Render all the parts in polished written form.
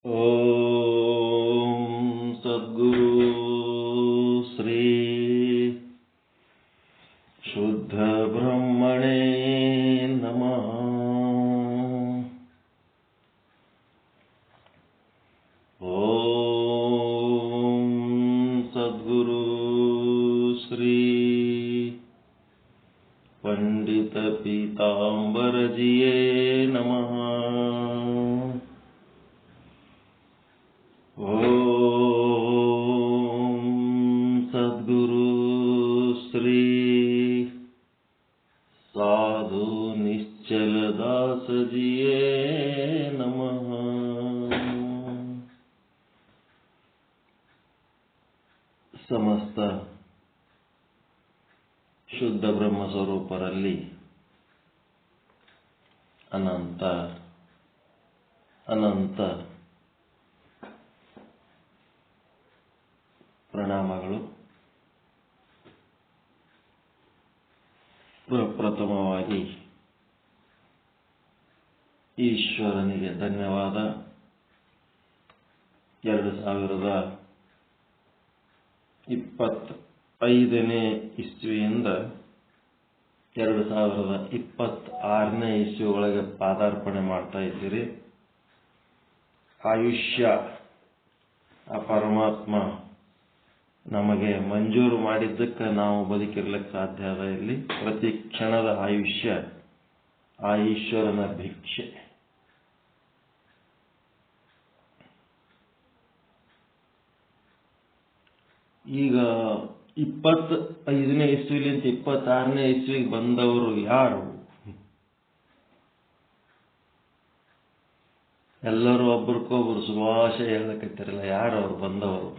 ಓಂ ಸದ್ಗುರು ಶ್ರೀ ಶುದ್ಧ ಬ್ರಹ್ಮಣೇ ನಮಃ. ಓಂ ಸದ್ಗುರು ಶ್ರೀ ಪಂಡಿತ ಪೀತಾಂಬರಜಿಯೇ ನಮಃ. ಓಂ ಸದ್ಗುರು ಶ್ರೀ ಸಾಧು ನಿಶ್ಚಲದಾಸಜಿಯೇ ನಮಃ. ಸಮಸ್ತ ಶುದ್ಧ ಬ್ರಹ್ಮ ಸ್ವರೂಪರಲ್ಲಿ ಅನಂತ ಅನಂತ ಪ್ರಣಾಮಗಳು. ಪ್ರಥಮವಾಗಿ ಈಶ್ವರನಿಗೆ ಧನ್ಯವಾದ. 2025ನೇ ಇಸ್ವಿಯಿಂದ 2026ನೇ ಇಸ್ವಿ ಒಳಗೆ ಪಾದಾರ್ಪಣೆ ಮಾಡ್ತಾ ಇದ್ದೀರಿ. ಆಯುಷ್ಯ ಆ ಪರಮಾತ್ಮ ನಮಗೆ ಮಂಜೂರು ಮಾಡಿದ್ದಕ್ಕೆ ನಾವು ಬದುಕಿರ್ಲಿಕ್ಕೆ ಸಾಧ್ಯ ಅದ. ಇಲ್ಲಿ ಪ್ರತಿ ಕ್ಷಣದ ಆಯುಷ್ಯ ಆ ಈಶ್ವರನ ಭಿಕ್ಷೆ. ಈಗ 25ನೇ ಇಸ್ವಿಲಿಂದ 26ನೇ ಇಸ್ವಿಗೆ ಬಂದವರು ಯಾರು? ಎಲ್ಲರೂ ಒಬ್ರಿಗೊಬ್ರು ಶುಭಾಶಯ ಹೇಳಕತ್ತಿರಲ್ಲ. ಯಾರು ಅವ್ರು ಬಂದವರು?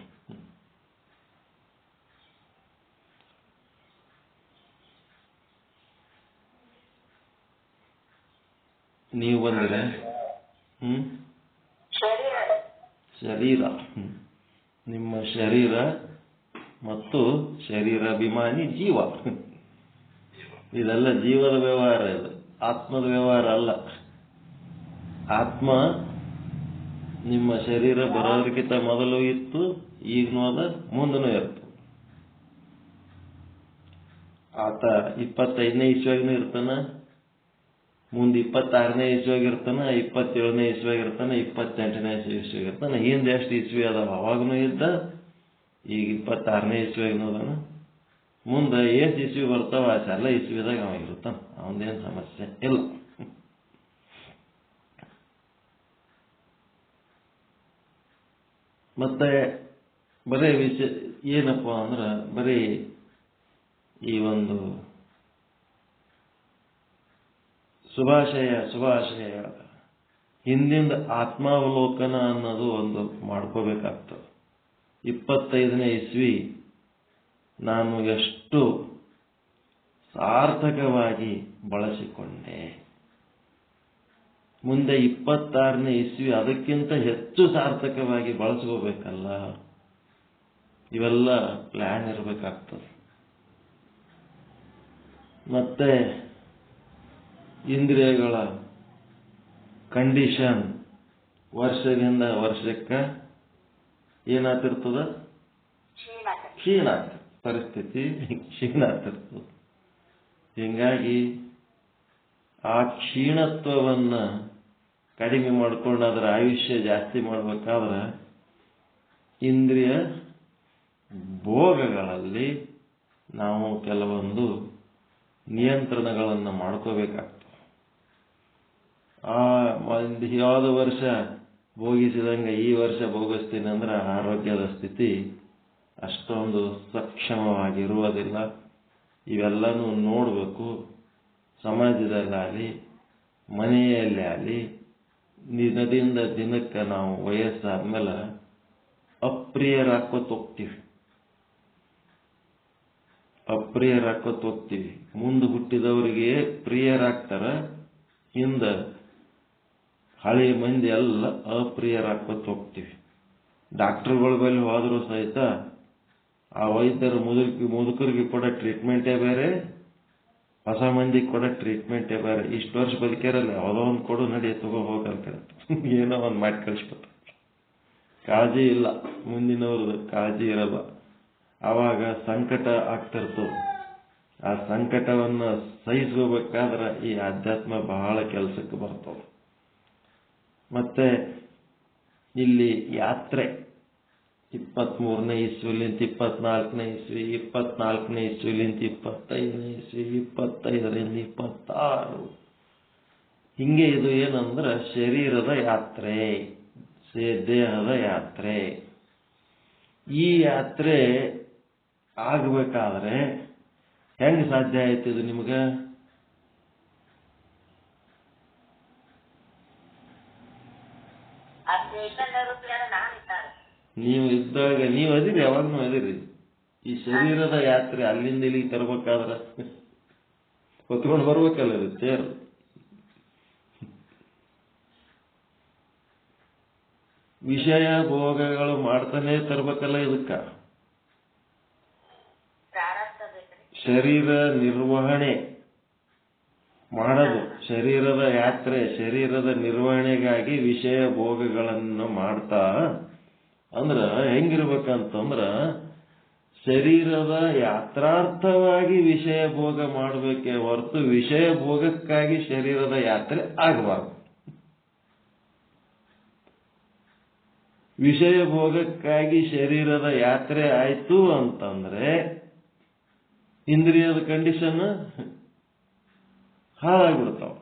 ನೀವು ಬಂದ್ರೆ ಶರೀರ, ನಿಮ್ಮ ಶರೀರ ಮತ್ತು ಶರೀರಾಭಿಮಾನಿ ಜೀವ, ಇದೆಲ್ಲ ಜೀವದ ವ್ಯವಹಾರ. ಇದು ಆತ್ಮದ ವ್ಯವಹಾರ ಅಲ್ಲ. ಆತ್ಮ ನಿಮ್ಮ ಶರೀರ ಬರೋದಕ್ಕಿಂತ ಮೊದಲು ಇತ್ತು, ಈಗನೂ ಅದ, ಮುಂದನೂ ಇತ್ತು. ಆತ 25ನೇ ಇಸ್ವಿಯಾಗನೂ ಇರ್ತಾನ, ಮುಂದೆ 26ನೇ ಇಸ್ವಿಯಾಗಿರ್ತಾನ, 27ನೇ ಇಸ್ವಿಯಾಗಿರ್ತಾನೆ, 28ನೇ ಇಸ್ವಿಯಾಗಿರ್ತಾನೆ. ಹಿಂದೆ ಎಷ್ಟು ಇಸ್ವಿ ಅದಾವ ಅವಾಗನೂ ಇದ್ದ, ಈಗ 26ನೇ ಇಸ್ವಿಯಾಗನೂ ಅದಾನ. ಮುಂದೆ ಎಷ್ಟು ಇಸ್ವಿ ಬರ್ತಾವ ಅಷ್ಟೆಲ್ಲ ಇಸ್ವಿದಾಗ ಅವ ಇರ್ತಾನ. ಅವನದೇನು ಸಮಸ್ಯೆ ಇಲ್ಲ. ಮತ್ತೆ ಬರೀ ವಿಷಯ ಏನಪ್ಪ ಅಂದ್ರೆ, ಬರೀ ಈ ಒಂದು ಶುಭಾಶಯ ಹಿಂದಿಂದ ಆತ್ಮಾವಲೋಕನ ಅನ್ನೋದು ಒಂದು ಮಾಡ್ಕೋಬೇಕಾಗ್ತದೆ. 25ನೇ ಇಸ್ವಿ ನಾನು ಎಷ್ಟು ಸಾರ್ಥಕವಾಗಿ ಬಳಸಿಕೊಂಡೆ, ಮುಂದೆ 26ನೇ ಇಸ್ವಿ ಅದಕ್ಕಿಂತ ಹೆಚ್ಚು ಸಾರ್ಥಕವಾಗಿ ಬಳಸ್ಕೋಬೇಕಲ್ಲ. ಇವೆಲ್ಲ ಪ್ಲಾನ್ ಇರಬೇಕಾಗ್ತದೆ. ಮತ್ತೆ ಇಂದ್ರಿಯಗಳ ಕಂಡೀಷನ್ ವರ್ಷದಿಂದ ವರ್ಷಕ್ಕೆ ಏನಾಗ್ತಿರ್ತದ? ಕ್ಷೀಣ ಪರಿಸ್ಥಿತಿ ಕ್ಷೀಣ ಆಗ್ತಿರ್ತದೆ. ಹೀಗಾಗಿ ಆ ಕ್ಷೀಣತ್ವವನ್ನ ಕಡಿಮೆ ಮಾಡ್ಕೊಂಡು ಅದರ ಆಯುಷ್ಯ ಜಾಸ್ತಿ ಮಾಡ್ಬೇಕಾದ್ರೆ ಇಂದ್ರಿಯ ಭೋಗಗಳಲ್ಲಿ ನಾವು ಕೆಲವೊಂದು ನಿಯಂತ್ರಣಗಳನ್ನು ಮಾಡ್ಕೋಬೇಕಾಗ್ತದೆ. ಯಾವುದೋ ವರ್ಷ ಭೋಗಿಸಿದಂಗೆ ಈ ವರ್ಷ ಭೋಗಿಸ್ತೀನಿ ಅಂದ್ರೆ ಆರೋಗ್ಯದ ಸ್ಥಿತಿ ಅಷ್ಟೊಂದು ಸಕ್ಷಮವಾಗಿರುವುದಿಲ್ಲ. ಇವೆಲ್ಲನೂ ನೋಡಬೇಕು. ಸಮಾಜದಲ್ಲಾಗಲಿ ಮನೆಯಲ್ಲೇ ಆಗಲಿ ದಿನದಿಂದ ದಿನಕ್ಕೆ ನಾವು ವಯಸ್ಸಾದ್ಮೇಲೆ ಅಪ್ರಿಯರಾಕೋತ ಹೋಗ್ತೀವಿ. ಮುಂದೆ ಹುಟ್ಟಿದವರಿಗೆ ಪ್ರಿಯರಾಗ್ತಾರ, ಹಿಂದೆ ಹಳೆ ಮಂದಿ ಎಲ್ಲ ಅಪ್ರಿಯರಾಕೋತ ಹೋಗ್ತೀವಿ. ಡಾಕ್ಟರ್ಗಳ ಬಳಿ ಹೋದರೂ ಸಹಿತ ಆ ವೈದ್ಯರು ಮುದುಕರಿಗೆ ಕೊಡೋ ಟ್ರೀಟ್ಮೆಂಟೇ ಬೇರೆ, ಹೊಸ ಮಂದಿಗೆ ಕೊಡೋ ಟ್ರೀಟ್ಮೆಂಟೇ ಬೇರೆ. ಇಷ್ಟು ವರ್ಷ ಬದುಕ್ಯಾರಲ್ಲ, ಯಾವುದೋ ಒಂದು ಕೊಡು, ನಡಿ ತಗೋ ಹೋಗಲ್ಕ ಏನೋ ಒಂದು ಮಾಡಿ ಕಳಿಸ್ಬಿಟ್ಟು ಕಾಳಜಿ ಇಲ್ಲ, ಮುಂದಿನವ್ರದ್ದು ಕಾಳಜಿ ಇರಲ್ಲ. ಆವಾಗ ಸಂಕಟ ಆಗ್ತಿರ್ತವೆ. ಆ ಸಂಕಟವನ್ನ ಸಹಿಸ್ಕೋಬೇಕಾದ್ರೆ ಈ ಅಧ್ಯಾತ್ಮ ಬಹಳ ಕೆಲಸಕ್ಕೆ ಬರ್ತವೆ. ಮತ್ತೆ ಇಲ್ಲಿ ಯಾತ್ರೆ 23ನೇ ಇಸ್ವಿಲಿಂತ 24ನೇ ಇಸ್ವಿ, 24ನೇ ಇಸ್ವಿಲಿಂತ 25ನೇ ಇಸ್ವಿ, 25ರಿಂದ 26 ಹಿಂಗೆ ಇದು ಏನಂದ್ರೆ ಶರೀರದ ಯಾತ್ರೆ, ದೇಹದ ಯಾತ್ರೆ. ಈ ಯಾತ್ರೆ ಆಗಬೇಕಾದ್ರೆ ಹೆಂಗ್ ಸಾಧ್ಯ ಆಯ್ತು ಇದು ನಿಮ್ಗೆ? ನೀವು ಇದ್ದಾಗ ನೀವು ಅದಿರಿ, ಯಾವಾಗ್ನೂ ಅದಿರಿ. ಈ ಶರೀರದ ಯಾತ್ರೆ ಅಲ್ಲಿಂದ ಇಲ್ಲಿಗೆ ತರಬೇಕಾದ್ರ ಹೊತ್ಕೊಂಡು ಬರ್ಬೇಕಲ್ಲ ಇದು ಚೇರ್. ವಿಷಯ ಭೋಗಗಳು ಮಾಡ್ತಾನೆ ತರ್ಬೇಕಲ್ಲ ಇದಕ್ಕ. ಶರೀರ ನಿರ್ವಹಣೆ ಮಾಡೋದು, ಶರೀರದ ಯಾತ್ರೆ, ಶರೀರದ ನಿರ್ವಹಣೆಗಾಗಿ ವಿಷಯ ಭೋಗಗಳನ್ನು ಮಾಡ್ತಾ ಅಂದ್ರ ಹೆಂಗಿರ್ಬೇಕಂತಂದ್ರ ಶರೀರದ ಯಾತ್ರಾರ್ಥವಾಗಿ ವಿಷಯ ಭೋಗ ಮಾಡಬೇಕೇ ಹೊರತು ವಿಷಯ ಭೋಗಕ್ಕಾಗಿ ಶರೀರದ ಯಾತ್ರೆ ಆಗಬಾರ್ದು. ವಿಷಯ ಭೋಗಕ್ಕಾಗಿ ಶರೀರದ ಯಾತ್ರೆ ಆಯ್ತು ಅಂತಂದ್ರೆ ಇಂದ್ರಿಯದ ಕಂಡೀಷನ್ ಹಾಳಾಗ್ಬಿಡ್ತಾವ.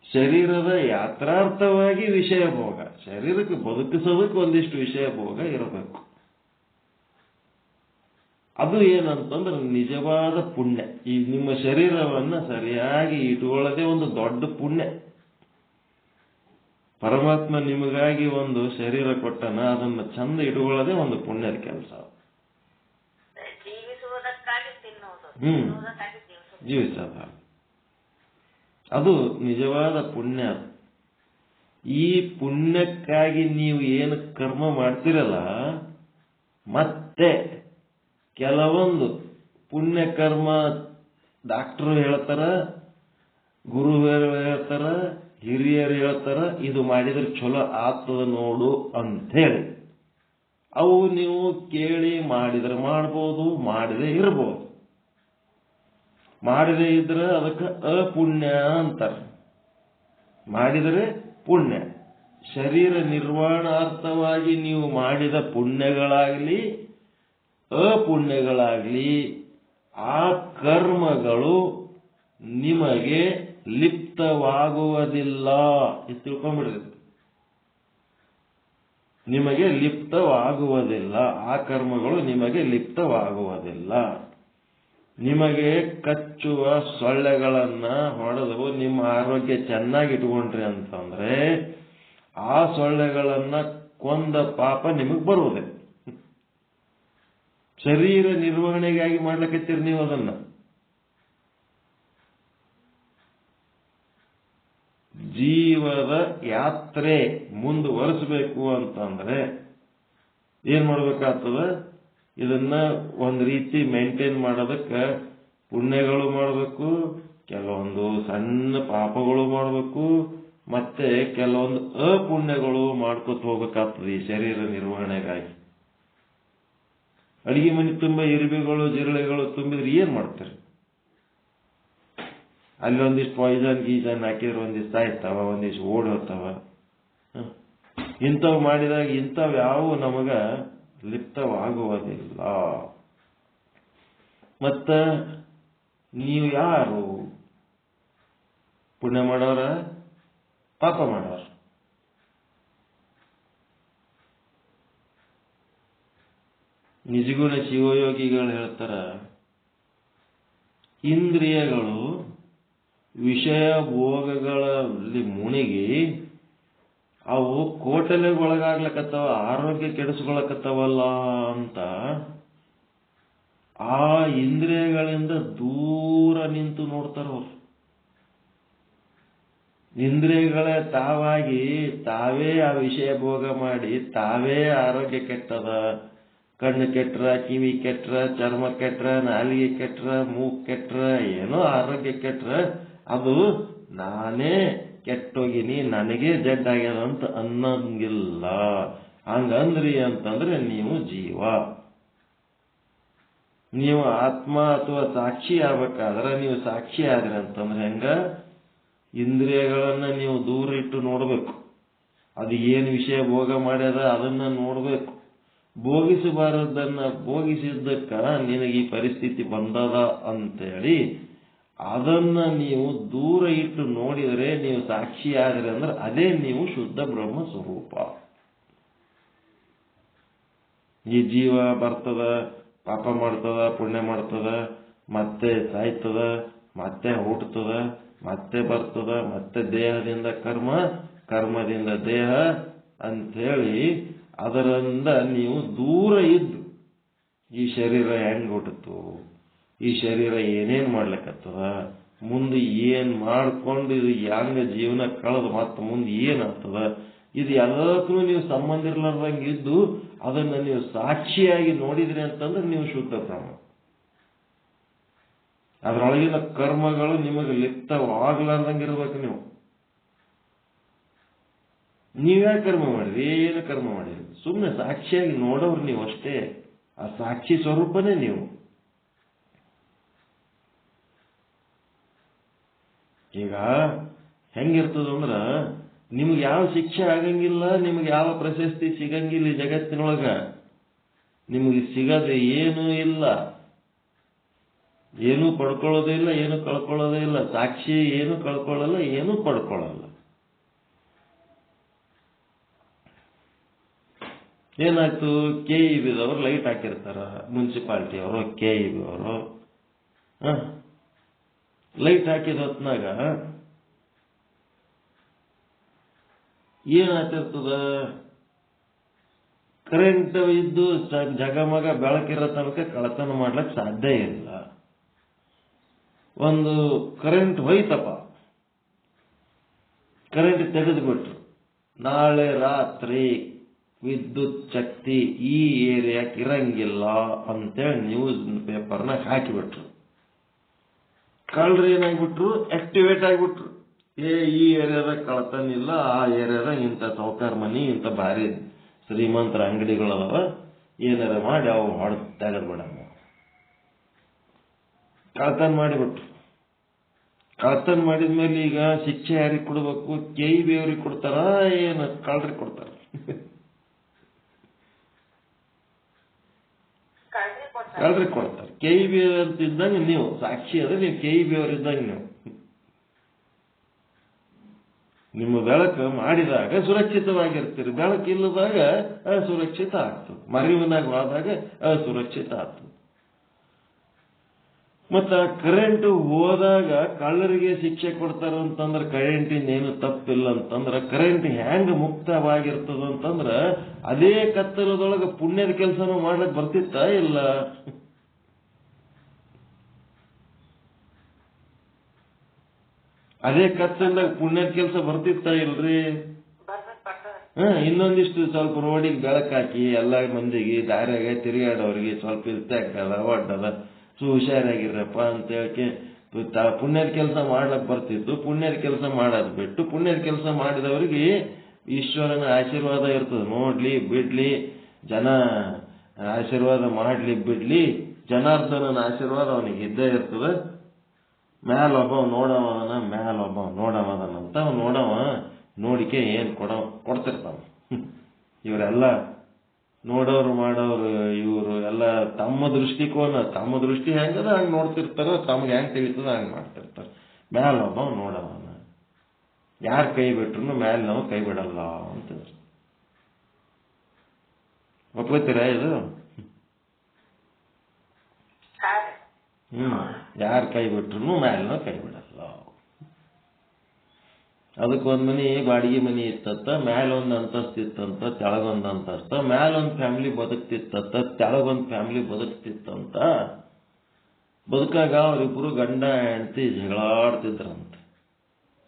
ಶರೀರದ ಯಾತ್ರಾರ್ಥವಾಗಿ ವಿಷಯ ಭೋಗ, ಶರೀರಕ್ಕೆ ಬದುಕಿಸೋದಕ್ಕೆ ಒಂದಿಷ್ಟು ವಿಷಯ ಭೋಗ ಇರಬೇಕು. ಅದು ಏನಂತಂದ್ರೆ ನಿಜವಾದ ಪುಣ್ಯ. ಈ ನಿಮ್ಮ ಶರೀರವನ್ನ ಸರಿಯಾಗಿ ಇಟ್ಕೊಳ್ಳೋದೇ ಒಂದು ದೊಡ್ಡ ಪುಣ್ಯ. ಪರಮಾತ್ಮ ನಿಮಗಾಗಿ ಒಂದು ಶರೀರ ಕೊಟ್ಟನ, ಅದನ್ನ ಚಂದ ಇಟ್ಕೊಳ್ಳೋದೇ ಒಂದು ಪುಣ್ಯದ ಕೆಲಸ. ಜೀವಿಸದ ಅದು ನಿಜವಾದ ಪುಣ್ಯ. ಈ ಪುಣ್ಯಕ್ಕಾಗಿ ನೀವು ಏನು ಕರ್ಮ ಮಾಡ್ತಿರಲ್ಲ, ಮತ್ತೆ ಕೆಲವೊಂದು ಪುಣ್ಯ ಕರ್ಮ ಡಾಕ್ಟರ್ ಹೇಳ್ತಾರ, ಗುರುಗಳು ಹೇಳ್ತಾರ, ಹಿರಿಯರು ಹೇಳ್ತಾರ, ಇದು ಮಾಡಿದ್ರೆ ಚಲೋ ಆಗ್ತದ ನೋಡು ಅಂತ ಹೇಳಿ ಅವು ನೀವು ಕೇಳಿ ಮಾಡಿದ್ರೆ ಮಾಡ್ಬೋದು, ಮಾಡದೇ ಇರ್ಬೋದು. ಮಾಡದೇ ಇದ್ರೆ ಅದಕ್ಕೆ ಅಪುಣ್ಯ ಅಂತಾರ, ಮಾಡಿದರೆ ಪುಣ್ಯ. ಶರೀರ ನಿರ್ವಹಣಾರ್ಥವಾಗಿ ನೀವು ಮಾಡಿದ ಪುಣ್ಯಗಳಾಗ್ಲಿ ಅಪುಣ್ಯಗಳಾಗ್ಲಿ ಆ ಕರ್ಮಗಳು ನಿಮಗೆ ಲಿಪ್ತವಾಗುವುದಿಲ್ಲ. ಇದು ತಿಳ್ಕೊಂಡ್ಬಿಡ್ರಿ, ನಿಮಗೆ ಲಿಪ್ತವಾಗುವುದಿಲ್ಲ. ಆ ಕರ್ಮಗಳು ನಿಮಗೆ ಲಿಪ್ತವಾಗುವುದಿಲ್ಲ. ನಿಮಗೆ ಕಚ್ಚುವ ಸೊಳ್ಳೆಗಳನ್ನ ಹೊಡೆದು ನಿಮ್ಮ ಆರೋಗ್ಯ ಚೆನ್ನಾಗಿ ಇಟ್ಕೊಂಡ್ರಿ ಅಂತಂದ್ರೆ ಆ ಸೊಳ್ಳೆಗಳನ್ನ ಕೊಂದ ಪಾಪ ನಿಮಗೆ ಬರುವುದಿಲ್ಲ. ಶರೀರ ನಿರ್ವಹಣೆಗಾಗಿ ಮಾಡ್ಲಿಕ್ಕತ್ತೀರಿ ನೀವು. ಅದನ್ನ ಜೀವದ ಯಾತ್ರೆ ಮುಂದುವರಿಸಬೇಕು ಅಂತಂದ್ರೆ ಏನ್ ಮಾಡ್ಬೇಕಾಗ್ತದ? ಇದನ್ನ ಒಂದ್ ರೀತಿ ಮೇಂಟೈನ್ ಮಾಡೋದಕ್ಕೆ ಪುಣ್ಯಗಳು ಮಾಡಬೇಕು, ಕೆಲವೊಂದು ಸಣ್ಣ ಪಾಪಗಳು ಮಾಡಬೇಕು, ಮತ್ತೆ ಕೆಲವೊಂದು ಅಪುಣ್ಯಗಳು ಮಾಡ್ಕೊತ ಹೋಗ್ಬೇಕಾಗ್ತದೆ ಈ ಶರೀರ ನಿರ್ವಹಣೆಗಾಗಿ. ಅಡಿಗೆ ಮನೆ ತುಂಬ ಇರುವೆಗಳು ಜಿರಳೆಗಳು ತುಂಬಿದ್ರೆ ಏನ್ ಮಾಡ್ತಾರೆ? ಅಲ್ಲಿ ಒಂದಿಷ್ಟು ಪಾಯ್ಸನ್ ಗೀಸನ್ ಹಾಕಿದ್ರೆ ಒಂದಿಷ್ಟು ಸಾಯ್ತಾವ, ಒಂದಿಷ್ಟು ಓಡಿ ಹೋಗ್ತಾವ. ಇಂಥವು ಮಾಡಿದಾಗ ಇಂಥವು ಯಾವ ನಮಗ ಲಿಪ್ತವಾಗುವುದಿಲ್ಲ. ಮತ್ತ ನೀವು ಯಾರು? ಪುಣ್ಯ ಮಾಡೋರ ಪಾಪ ಮಾಡೋರ? ನಿಜಗುಣ ಶಿವಯೋಗಿಗಳು ಹೇಳ್ತಾರ, ಇಂದ್ರಿಯಗಳು ವಿಷಯ ಭೋಗಗಳಲ್ಲಿ ಮುಣಿಗಿ ಅವು ಕೋಟಲೆಗೊಳಗಾಗ್ಲಕತ್ತವ, ಆರೋಗ್ಯ ಕೆಡಿಸ್ಕೊಳಕತ್ತವಲ್ಲ ಅಂತ ಆ ಇಂದ್ರಿಯಗಳಿಂದ ದೂರ ನಿಂತು ನೋಡ್ತಾರ ಅವ್ರು. ಇಂದ್ರಿಯಗಳೇ ತಾವಾಗಿ ತಾವೇ ಆ ವಿಷಯ ಭೋಗ ಮಾಡಿ ತಾವೇ ಆರೋಗ್ಯ ಕೆಟ್ಟದ, ಕಣ್ಣು ಕೆಟ್ರ, ಕಿವಿ ಕೆಟ್ರ, ಚರ್ಮ ಕೆಟ್ರ, ನಾಲಿಗೆ ಕೆಟ್ರ, ಮೂಗ್ ಕೆಟ್ರ, ಏನೋ ಆರೋಗ್ಯ ಕೆಟ್ರ, ಅದು ನಾನೇ ಕೆಟ್ಟೋಗಿನಿ, ನನಗೆ ಜಡ್ಡಾಗ್ಯದ ಅಂತ ಅನ್ನಂಗಿಲ್ಲ. ಹಂಗಂದ್ರಿ ಅಂತಂದ್ರೆ ನೀವು ಜೀವ. ನೀವು ಆತ್ಮ ಅಥವಾ ಸಾಕ್ಷಿ ಆಗ್ಬೇಕಾದ್ರೆ ನೀವು ಸಾಕ್ಷಿ ಆದ್ರಿ ಅಂತಂದ್ರೆ ಹೆಂಗ? ಇಂದ್ರಿಯಗಳನ್ನ ನೀವು ದೂರ ಇಟ್ಟು ನೋಡ್ಬೇಕು. ಅದು ಏನು ವಿಷಯ ಭೋಗ ಮಾಡ್ಯದ ಅದನ್ನ ನೋಡ್ಬೇಕು. ಭೋಗಿಸಬಾರದನ್ನ ಭೋಗಿಸಿದ್ದಕ್ಕ ನಿನಗೆ ಈ ಪರಿಸ್ಥಿತಿ ಬಂದದ ಅಂತೇಳಿ ಅದನ್ನ ನೀವು ದೂರ ಇಟ್ಟು ನೋಡಿದರೆ ನೀವು ಸಾಕ್ಷಿ ಆದ್ರಿ ಅಂದ್ರೆ ಅದೇ ನೀವು ಶುದ್ಧ ಬ್ರಹ್ಮ ಸ್ವರೂಪ. ಈ ಜೀವ ಬರ್ತದ, ಪಾಪ ಮಾಡ್ತದ, ಪುಣ್ಯ ಮಾಡ್ತದ, ಮತ್ತೆ ಸಾಯ್ತದ, ಮತ್ತೆ ಹುಟ್ಟುತ್ತದ, ಮತ್ತೆ ಬರ್ತದ, ಮತ್ತೆ ದೇಹದಿಂದ ಕರ್ಮ, ಕರ್ಮದಿಂದ ದೇಹ ಅಂಥೇಳಿ ಅದರಿಂದ ನೀವು ದೂರ ಇದ್ದು ಈ ಶರೀರ ಹೆಂಗ್ ಹುಟ್ಟಿತು, ಈ ಶರೀರ ಏನೇನ್ ಮಾಡ್ಲಿಕ್ಕತ್ತದ, ಮುಂದೆ ಏನ್ ಮಾಡ್ಕೊಂಡು ಇದು ಹೆಂಗ ಜೀವನ ಕಳೆದು ಮತ್ತೆ ಮುಂದೆ ಏನಾಗ್ತದ, ಇದು ಎಲ್ಲಕ್ಕೂ ನೀವು ಸಂಬಂಧ ಇರ್ಲಾರ್ದಂಗೆ ಇದ್ದು ಅದನ್ನ ನೀವು ಸಾಕ್ಷಿಯಾಗಿ ನೋಡಿದ್ರಿ ಅಂತಂದ್ರೆ ನೀವು ಶುದ್ಧ ಬ್ರಹ್ಮ. ಅದರೊಳಗಿನ ಕರ್ಮಗಳು ನಿಮಗೆ ಲಿಪ್ತವಾಗ್ಲಾರ್ದಂಗೆ ಇರ್ಬೇಕು. ನೀವ್ಯಾಕೆ ಕರ್ಮ ಮಾಡಿರಿ? ಏನು ಕರ್ಮ ಮಾಡಿರಿ? ಸುಮ್ಮನೆ ಸಾಕ್ಷಿಯಾಗಿ ನೋಡೋರು ನೀವು ಅಷ್ಟೇ. ಆ ಸಾಕ್ಷಿ ಸ್ವರೂಪನೇ ನೀವು. ಈಗ ಹೆಂಗಿರ್ತದಂದ್ರ ನಿಮ್ಗೆ ಯಾವ ಶಿಕ್ಷೆ ಆಗಂಗಿಲ್ಲ, ನಿಮ್ಗೆ ಯಾವ ಪ್ರಶಸ್ತಿ ಸಿಗಂಗಿಲ್ಲ. ಈ ಜಗತ್ತಿನೊಳಗ ನಿಮಗೆ ಸಿಗದೆ ಏನೂ ಇಲ್ಲ, ಏನೂ ಪಡ್ಕೊಳ್ಳೋದೇ ಇಲ್ಲ, ಏನು ಕಳ್ಕೊಳ್ಳೋದೇ ಇಲ್ಲ. ಸಾಕ್ಷಿ ಏನು ಕಳ್ಕೊಳ್ಳಲ್ಲ, ಏನೂ ಪಡ್ಕೊಳ್ಳಲ್ಲ. ಏನಾಯ್ತು? KEBದವರು ಲೈಟ್ ಹಾಕಿರ್ತಾರ, ಮುನ್ಸಿಪಾಲಿಟಿ ಅವರು, KEB ಅವರು ಲೈಟ್ ಹಾಕಿದ ಹೊತ್ನಾಗ ಏನಾಗ್ತಿರ್ತದ? ಕರೆಂಟ್ ಇದ್ದು ಜಗಮಗ ಬೆಳಕಿರೋ ತನಕ ಕಳತನ ಮಾಡ್ಲಿಕ್ಕೆ ಸಾಧ್ಯ ಇಲ್ಲ. ಒಂದು ಕರೆಂಟ್ ಹೋಯ್ತಪ್ಪ, ಕರೆಂಟ್ ತೆಗೆದುಬಿಟ್ರು, ನಾಳೆ ರಾತ್ರಿ ವಿದ್ಯುತ್ ಶಕ್ತಿ ಈ ಏರಿಯಾಕ್ಕೆ ಇರಂಗಿಲ್ಲ ಅಂತೇಳಿ ನ್ಯೂಸ್ ಪೇಪರ್ನಾಗ ಹಾಕಿಬಿಟ್ರು. ಕಳ್ಳರು ಏನಾಗ್ಬಿಟ್ರು? ಆಕ್ಟಿವೇಟ್ ಆಗಿಬಿಟ್ರು. ಈ ಏರಿಯಾದಾಗ ಕಳತನ ಇಲ್ಲ, ಆ ಏರಿಯಾದಾಗ ಇಂಥ ಸೌಕಾರ ಮನಿ, ಇಂಥ ಭಾರಿ ಶ್ರೀಮಂತರ ಅಂಗಡಿಗಳದಾವ, ಏನಾರ ಮಾಡಿ ಅವು ಹೊಡೆದು ತೆಗೆದ್ಬಿಡಮ್ಮ. ಕಳತನ ಮಾಡಿಬಿಟ್ರು. ಕಳತನ ಮಾಡಿದ್ಮೇಲೆ ಈಗ ಶಿಕ್ಷೆ ಯಾರಿಗೆ ಕೊಡ್ಬೇಕು? KEB ಅವ್ರಿಗೆ ಕೊಡ್ತಾರ, ಏನು ಕಳ್ಳರಿಗೆ ಕೊಡ್ತಾರ? ಕಳ್ಳರಿಗೆ ಕೊಡ್ತಾರೆ. KEB ಅಂತ ಇದ್ದಂಗೆ ನೀವು ಸಾಕ್ಷಿ ಅದ, ನೀವು KEB ಅವರಿದ್ದಂಗೆ ನೀವು. ನಿಮ್ಮ ಬೆಳಕು ಮಾಡಿದಾಗ ಸುರಕ್ಷಿತವಾಗಿರ್ತೀರಿ, ಬೆಳಕು ಇಲ್ಲದಾಗ ಅಸುರಕ್ಷಿತ ಆಗ್ತದೆ, ಮರಿವಿನಾಗ ಹೋದಾಗ ಅಸುರಕ್ಷಿತ ಆಗ್ತದೆ. ಮತ್ತ ಕರೆಂಟ್ ಹೋದಾಗ ಕಳ್ಳರಿಗೆ ಶಿಕ್ಷೆ ಕೊಡ್ತಾರ ಅಂತಂದ್ರೆ ಕರೆಂಟಿಂದ ಏನು ತಪ್ಪಿಲ್ಲ ಅಂತಂದ್ರೆ ಕರೆಂಟ್ ಹೆಂಗ ಮುಕ್ತವಾಗಿರ್ತದ ಅಂತಂದ್ರ ಅದೇ ಕತ್ತಲದೊಳಗೆ ಪುಣ್ಯದ ಕೆಲಸನೂ ಮಾಡ್ಲಿಕ್ಕೆ ಬರ್ತಿತ್ತ ಇಲ್ಲ? ಅದೇ ಕತ್ತಲದಾಗ ಪುಣ್ಯದ ಕೆಲಸ ಬರ್ತಿತ್ತ ಇಲ್ರಿ? ಇನ್ನೊಂದಿಷ್ಟು ಸ್ವಲ್ಪ ರೋಡಿಗೆ ಬೆಳಕು ಹಾಕಿ ಎಲ್ಲ ಮಂದಿಗೆ ದಾರ್ಯಾಗ ತಿರುಗಾಡೋರಿಗೆ ಸ್ವಲ್ಪ ಇರ್ತಾಕದ ಒಡ್ಡದ ಹುಷಾರಾಗಿರಪ್ಪ ಅಂತ ಹೇಳಕ್ಕೆ ಪುಣ್ಯದ ಕೆಲಸ ಮಾಡ್ಲಕ್ ಬರ್ತಿತ್ತು. ಪುಣ್ಯದ ಕೆಲಸ ಮಾಡೋದು ಬಿಟ್ಟು ಪುಣ್ಯದ ಕೆಲಸ ಮಾಡಿದವರಿಗೆ ಈಶ್ವರನ ಆಶೀರ್ವಾದ ಇರ್ತದೆ. ನೋಡ್ಲಿ ಬಿಡ್ಲಿ, ಜನ ಆಶೀರ್ವಾದ ಮಾಡ್ಲಿ ಬಿಡ್ಲಿ, ಜನಾರ್ದನನ ಆಶೀರ್ವಾದ ಅವನಿಗೆ ಇದ್ದೇ ಇರ್ತದೆ. ಮ್ಯಾಲೊಬ್ಬ ನೋಡವನ, ಮ್ಯಾಲೊಬ್ಬ ನೋಡವನಂತ ನೋಡವ ನೋಡಿಕೆ ಏನ್ ಕೊಡ್ತಿರ್ತಾವ. ಇವರೆಲ್ಲ ನೋಡೋರು ಮಾಡೋರು ಇವರು ಎಲ್ಲ ತಮ್ಮ ದೃಷ್ಟಿಕೋನ, ತಮ್ಮ ದೃಷ್ಟಿ ಹೆಂಗದ ಹಂಗೆ ನೋಡ್ತಿರ್ತಾರ, ತಮ್ಗೆ ಹೆಂಗ್ ತಿಳಿತದ ಹಂಗೆ ಮಾಡ್ತಿರ್ತಾರೆ. ಮ್ಯಾಲೊಬ್ಬ ನೋಡವನ, ಯಾರು ಕೈ ಬಿಟ್ರು ಮ್ಯಾಲ ನಾವು ಕೈ ಬಿಡಲ್ಲ ಅಂತ. ಒಪ್ಕೋತೀರಾ ಇದು? ಯಾರು ಕೈ ಬಿಟ್ರು ಮ್ಯಾಲ ನಾವು ಕೈ ಬಿಡಲ್ಲ. ಅದಕ್ಕೊಂದ್ ಮನಿ ಬಾಡಿಗೆ ಮನಿ ಇತ್ತತ್ತ, ಮ್ಯಾಲೊಂದು ಅಂತಸ್ತು ಇತ್ತಂತ, ತೆಳಗೊಂದು ಅಂತಸ್ತ. ಮ್ಯಾಲೊಂದು ಫ್ಯಾಮಿಲಿ ಬದುಕ್ತಿತ್ತತ್ತ, ತೆಳಗೊಂದು ಫ್ಯಾಮಿಲಿ ಬದುಕ್ತಿತ್ತಂತ. ಬದುಕಾಗ ಅವರಿಬ್ರು ಗಂಡ ಹೆಂಡತಿ ಜಗಳಾಡ್ತಿದ್ರಂತ.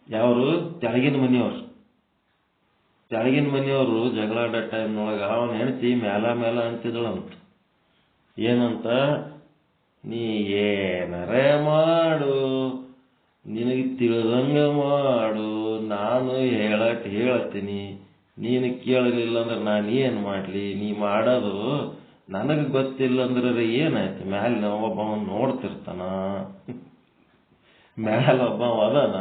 ಯಾವರು? ತೆಳಗಿನ ಮನೆಯವ್ರು. ತೆಳಗಿನ ಮನೆಯವರು ಜಗಳಾಡೋ ಟೈಮ್ನೊಳಗ ಅವನ ಹೆಂಡತಿ ಮೇಲ ಅಂತಿದ್ಳಂತ. ಏನಂತ? ನೀ ಏನರೇ ಮಾಡು, ನಿನಗೆ ತಿಳಿದಂಗ ಮಾಡು, ನಾನು ಹೇಳ್ತೀನಿ, ನೀನು ಕೇಳಲಿಲ್ಲ ಅಂದ್ರೆ ನಾನು ಏನು ಮಾಡಲಿ? ನೀ ಮಾಡೋದು ನನಗೆ ಗೊತ್ತಿಲ್ಲ ಅಂದ್ರೆ ಏನಾಯ್ತು? ಮ್ಯಾಲಿನ ಒಬ್ಬ ನೋಡ್ತಿರ್ತಾನ, ಮ್ಯಾಲೊಬ್ಬ ಅದನ,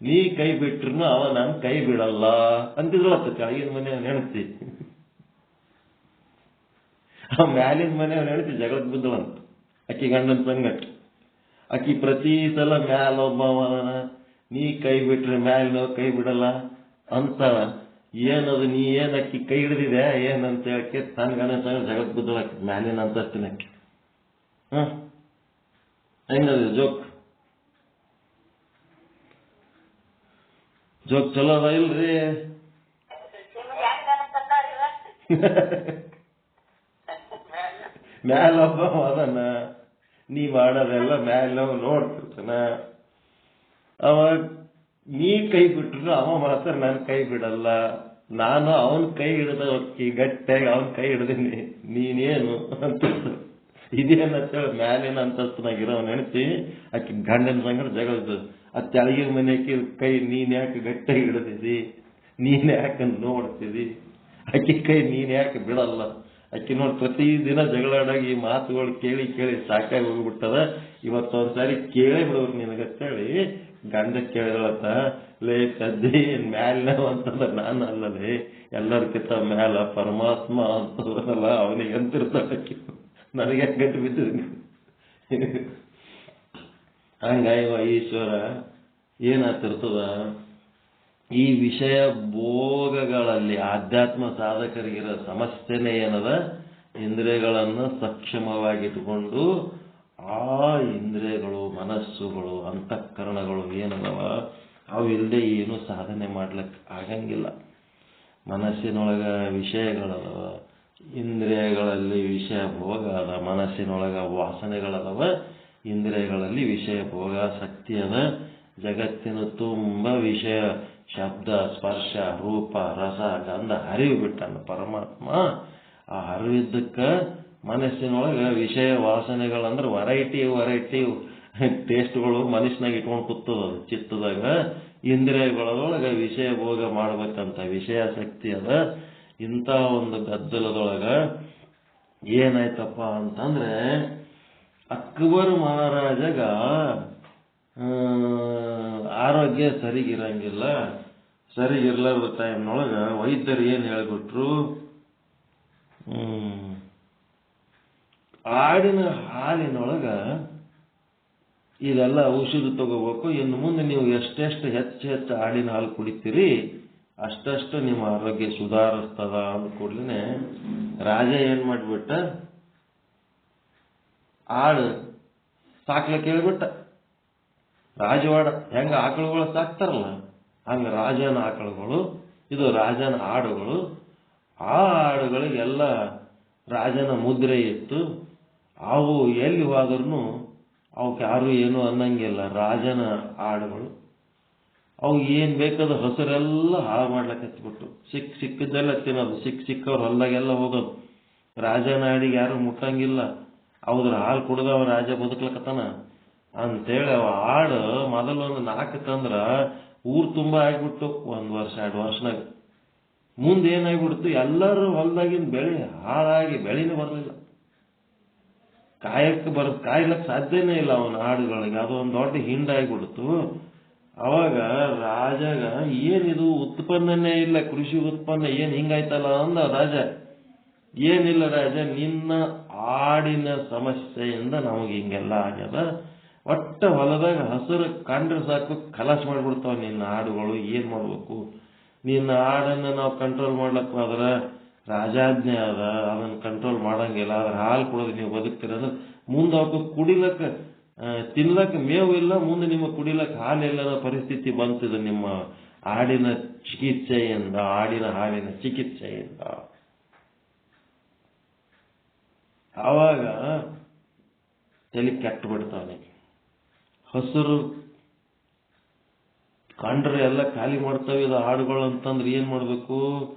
ನೀ ಕೈ ಬಿಟ್ರು ಅವ ನಾನು ಕೈ ಬಿಡಲ್ಲ ಅಂತಿದ್ರತ್ತ ಕೆಳಗಿನ ಮನೆಯವ್ನ ಹೆಣ್ತಿ. ಆ ಮ್ಯಾಲಿನ ಮನೆಯವ್ನ ಹೆಣ್ತಿ ಜಗಳಕ್ಕೆ ಬಿದ್ದಳಂತ ಅಕ್ಕಿ ಗಂಡನ ಸಂಗಟ್. ಅಕ್ಕಿ ಪ್ರತಿ ಸಲ ಮ್ಯಾಲೊಬ್ಬ ಅದನ, ನೀ ಕೈ ಬಿಟ್ರೆ ಮ್ಯಾಲಿನವ ಕೈ ಬಿಡಲ್ಲ ಅಂತ. ಏನದು ನೀ ಏನು ಅಕ್ಕಿ ಕೈ ಹಿಡಿದಿದೆ ಏನಂತ ಹೇಳಕ್ಕೆ ತನ್ನ ಗಂಡನ ಸಂಗಟ ಜಗಳಕ್ಕೆ ಬಿದ್ದಳಕ್ಕೆ ಮ್ಯಾಲಿನ ಅಂತಸ್ತಿನ ಅಕ್ಕಿ. ಹೆಂಗದ ಜೋಕ್? ಜೋಕ್ ಚಲೋ ಅದ ಇಲ್ರಿ? ಮ್ಯಾಲೊಬ್ಬ ಅದನ್ನ, ನೀ ಮಾಡೋದೆಲ್ಲ ಮ್ಯಾಲವ ನೋಡ್ತಿರ್ತಾನ. ಅವ ನೀ ಕೈ ಬಿಟ್ರು ಅವ ಮಾತ್ರ ನಾನು ಕೈ ಬಿಡಲ್ಲ. ನಾನು ಅವನ್ ಕೈ ಹಿಡಿದ ಗಟ್ಟಿಯಾಗಿ ಅವನ್ ಕೈ ಹಿಡ್ದೀನಿ, ನೀನೇನು ಅಂತ. ಇದೇನಂತ ಮ್ಯಾಲಿನ ಅಂತಸ್ತನಾಗಿರೋನ್ ಹೆಣ್ತಿ ಆಕಿ ಗಂಡನ ಸಂಗಡ ಜಗಳದ್ದು. ಅದು ತೆಳಗಿನ ಮನೆಯಾಕಿ ಕೈ ನೀನ್ ಯಾಕೆ ಗಟ್ಟಿಯಾಗಿ ಹಿಡಿದಿದಿ, ನೀನ್ ಯಾಕೆ ನೋಡ್ತಿದಿ, ಅಕ್ಕಿ ಕೈ ನೀನ್ ಯಾಕೆ ಬಿಡಲ್ಲ. ಅಕ್ಕಿ ನೋಡಿ ಪ್ರತಿದಿನ ಜಗಳಾಡಾಗಿ ಈ ಮಾತುಗಳು ಕೇಳಿ ಕೇಳಿ ಸಾಕಾಗಿ ಹೋಗ್ಬಿಟ್ಟದ. ಇವತ್ತೊಂದ್ಸಾರಿ ಕೇಳೇ ಬಿಡೋರು ನಿನಗತ್ತೇಳಿ ಗಂಡ ಕೇಳಿದಳತ್ತ, ಲೇ ಕದ್ದಿ ಮ್ಯಾಲಿನವ ಅಂತಂದ್ರೆ ನಾನು ಅಲ್ಲದೆ ಎಲ್ಲರಿಗಿಂತ ಮ್ಯಾಲ ಪರಮಾತ್ಮ ಅಂತಲ್ಲ ಅವನಿಗೆ ಅಂತಿರ್ತಾಳೆ. ನನಗೆ ಗಂಟು ಬಿದ್ದಿದ್ದೀನಿ. ಹಂಗಾಯವ ಈಶ್ವರ ಏನಾಗ್ತಿರ್ತದ? ಈ ವಿಷಯ ಭೋಗಗಳಲ್ಲಿ ಆಧ್ಯಾತ್ಮ ಸಾಧಕರಿಗಿರೋ ಸಮಸ್ಯೆನೇ ಏನದ? ಇಂದ್ರಿಯಗಳನ್ನು ಸಕ್ಷಮವಾಗಿಟ್ಟುಕೊಂಡು ಆ ಇಂದ್ರಿಯಗಳು, ಮನಸ್ಸುಗಳು, ಅಂತಃಕರಣಗಳು ಏನದವ ಅವಿಲ್ಲದೆ ಏನು ಸಾಧನೆ ಮಾಡ್ಲಿಕ್ಕೆ ಆಗಂಗಿಲ್ಲ. ಮನಸ್ಸಿನೊಳಗ ವಿಷಯಗಳದವ, ಇಂದ್ರಿಯಗಳಲ್ಲಿ ವಿಷಯ ಭೋಗ ಅದ, ಮನಸ್ಸಿನೊಳಗ ವಾಸನೆಗಳದವ, ಇಂದ್ರಿಯಗಳಲ್ಲಿ ವಿಷಯ ಭೋಗಾಸಕ್ತಿ ಅದ. ಜಗತ್ತಿನ ತುಂಬ ವಿಷಯ, ಶಬ್ದ, ಸ್ಪರ್ಶ, ರೂಪ, ರಸ, ಗಂಧ ಅರಿವು ಬಿಟ್ಟನು ಪರಮಾತ್ಮ. ಆ ಅರಿವಿದ್ದಕ್ಕೆ ಮನಸ್ಸಿನೊಳಗೆ ವಿಷಯ ವಾಸನೆಗಳಂದ್ರೆ ವೆರೈಟಿ ಟೇಸ್ಟ್ಗಳು ಮನುಷ್ಯನಾಗ ಇಟ್ಕೊಂಡು ಕೂತದ ಚಿತ್ತದಾಗ. ಇಂದ್ರಿಯಗಳೊಳಗೆ ವಿಷಯ ಭೋಗ ಮಾಡ್ಬೇಕಂತ ವಿಷಯಾಸಕ್ತಿ ಅದ. ಇಂಥ ಒಂದು ಗದ್ದಲದೊಳಗ ಏನಾಯ್ತಪ್ಪ ಅಂತಂದ್ರೆ, ಅಕ್ಬರ್ ಮಹಾರಾಜಗ ಆರೋಗ್ಯ ಸರಿಗಿರಂಗಿಲ್ಲ. ಸರಿಗಿರ್ಲಾರ್ದ ಟೈಮ್ನೊಳಗ ವೈದ್ಯರು ಏನು ಹೇಳ್ಬಿಟ್ರು, ಆಡಿನ ಹಾಲಿನೊಳಗ ಇದೆಲ್ಲ ಔಷಧ ತಗೋಬೇಕು. ಇನ್ನು ಮುಂದೆ ನೀವು ಎಷ್ಟೆಷ್ಟು ಹೆಚ್ಚು ಆಡಿನ ಹಾಲು ಕುಡಿತೀರಿ ಅಷ್ಟಷ್ಟು ನಿಮ್ಮ ಆರೋಗ್ಯ ಸುಧಾರಿಸ್ತದ ಅಂದ ಕೂಡಲೇ ರಾಜ ಏನ್ ಮಾಡ್ಬಿಟ್ಟ, ಆಡು ಸಾಕ್ಲಕ್ಕೆ ಹೇಳ್ಬಿಟ್ಟ. ರಾಜವಾಡ ಹೆಂಗ ಆಕಳುಗಳು ಸಾಕ್ತಾರಲ್ಲ ಹಂಗ ರಾಜನ ಆಕಳುಗಳು, ಇದು ರಾಜನ ಆಡುಗಳು. ಆ ಆಡುಗಳಿಗೆಲ್ಲ ರಾಜನ ಮುದ್ರೆ ಇತ್ತು. ಅವು ಎಲ್ಲಿ ಹೋದ್ರೂ ಅವಕ್ಕೆ ಯಾರು ಏನು ಅನ್ನಂಗಿಲ್ಲ. ರಾಜನ ಆಡುಗಳು ಅವು ಏನ್ ಬೇಕಾದ ಹಸಿರೆಲ್ಲ ಹಾಳು ಮಾಡ್ಲಕ್ಕೆ ಹಚ್ಬಿಟ್ಟು ಸಿಕ್ಕಿದ್ದೆಲ್ಲ ತಿನ್ನೋದು, ಸಿಕ್ಕವ್ರ ಹೊಲ್ದಾಗೆಲ್ಲ ಹೋಗೋದು. ರಾಜನ ಆಡಿಗೆ ಯಾರು ಮುಟ್ಟಂಗಿಲ್ಲ. ಹೌದ್ರ ಹಾಲು ಕುಡ್ದವ ರಾಜ ಬದುಕ್ಲಕತ್ತಾನ ಅಂತೇಳಿ ಅವ ಆಡು ಮೊದಲೊಂದು 4 ತಂದ್ರ ಊರ್ ತುಂಬಾ ಆಗ್ಬಿಟ್ಟು 1 ವರ್ಷ 2 ವರ್ಷನಾಗ. ಮುಂದೆ ಏನಾಗ್ಬಿಡ್ತು, ಎಲ್ಲರೂ ಹೊಲ್ದಾಗಿನ ಬೆಳೆ ಹಾಳಾಗಿ ಬೆಳೆನೇ ಬರಲಿಲ್ಲ. ಕಾಯ್ಲಕ್ಕೆ ಸಾಧ್ಯನೇ ಇಲ್ಲ ಅವನ ಹಾಡುಗಳಿಗೆ. ಅದೊಂದು ದೊಡ್ಡ ಹಿಂಡಾಗ್ಬಿಡ್ತು. ಅವಾಗ ರಾಜಗ ಏನಿದು ಉತ್ಪನ್ನನೇ ಇಲ್ಲ, ಕೃಷಿ ಉತ್ಪನ್ನ ಏನ್ ಹಿಂಗಾಯ್ತಲ್ಲ ಅಂದ ರಾಜ. ಏನಿಲ್ಲ ರಾಜ, ನಿನ್ನ ಆಡಿನ ಸಮಸ್ಯೆಯಿಂದ ನಮಗೆ ಹಿಂಗೆಲ್ಲ ಆಗ್ಯದ. ಒಟ್ಟ ಹೊಲದಾಗ ಹಸಿರು ಕಂಡ್ರೆ ಸಾಕು ಖಲಾಸ್ ಮಾಡ್ಬಿಡ್ತಾವ ನಿನ್ನ ಹಾಡುಗಳು. ಏನ್ ಮಾಡ್ಬೇಕು? ನಿನ್ನ ಹಾಡನ್ನ ನಾವು ಕಂಟ್ರೋಲ್ ಮಾಡ್ಲಕ್ಕ ಹೋದ್ರ ರಾಜಾಜ್ಞೆ ಅದ, ಅದನ್ನ ಕಂಟ್ರೋಲ್ ಮಾಡಂಗಿಲ್ಲ. ಅದ್ರ ಹಾಲು ಕುಡಿದು ನೀವು ಬದುಕ್ತಿರೋದು ಮುಂದೆ ಅವಕ್ಕೆ ಕುಡಿಲಕ್ಕ ತಿನ್ಲಕ್ಕ ಮೇವು ಇಲ್ಲ, ಮುಂದೆ ನಿಮ್ಮ ಕುಡಿಲಕ್ಕ ಹಾಲಿಲ್ಲ ಅನ್ನೋ ಪರಿಸ್ಥಿತಿ ಬಂತಿದೆ ನಿಮ್ಮ ಆಡಿನ ಚಿಕಿತ್ಸೆಯಿಂದ, ಆಡಿನ ಹಾಲಿನ ಚಿಕಿತ್ಸೆಯಿಂದ. ಆವಾಗ ತಲೆ ಕೆಟ್ಟು ಬಿಡ್ತಾವನೆ. ಹಸಿರು ಕಂಡ್ರೆ ಎಲ್ಲ ಖಾಲಿ ಮಾಡ್ತಾವೆ ಇದು ಆಡುಗಳು ಅಂತಂದ್ರೆ ಏನ್ ಮಾಡ್ಬೇಕು?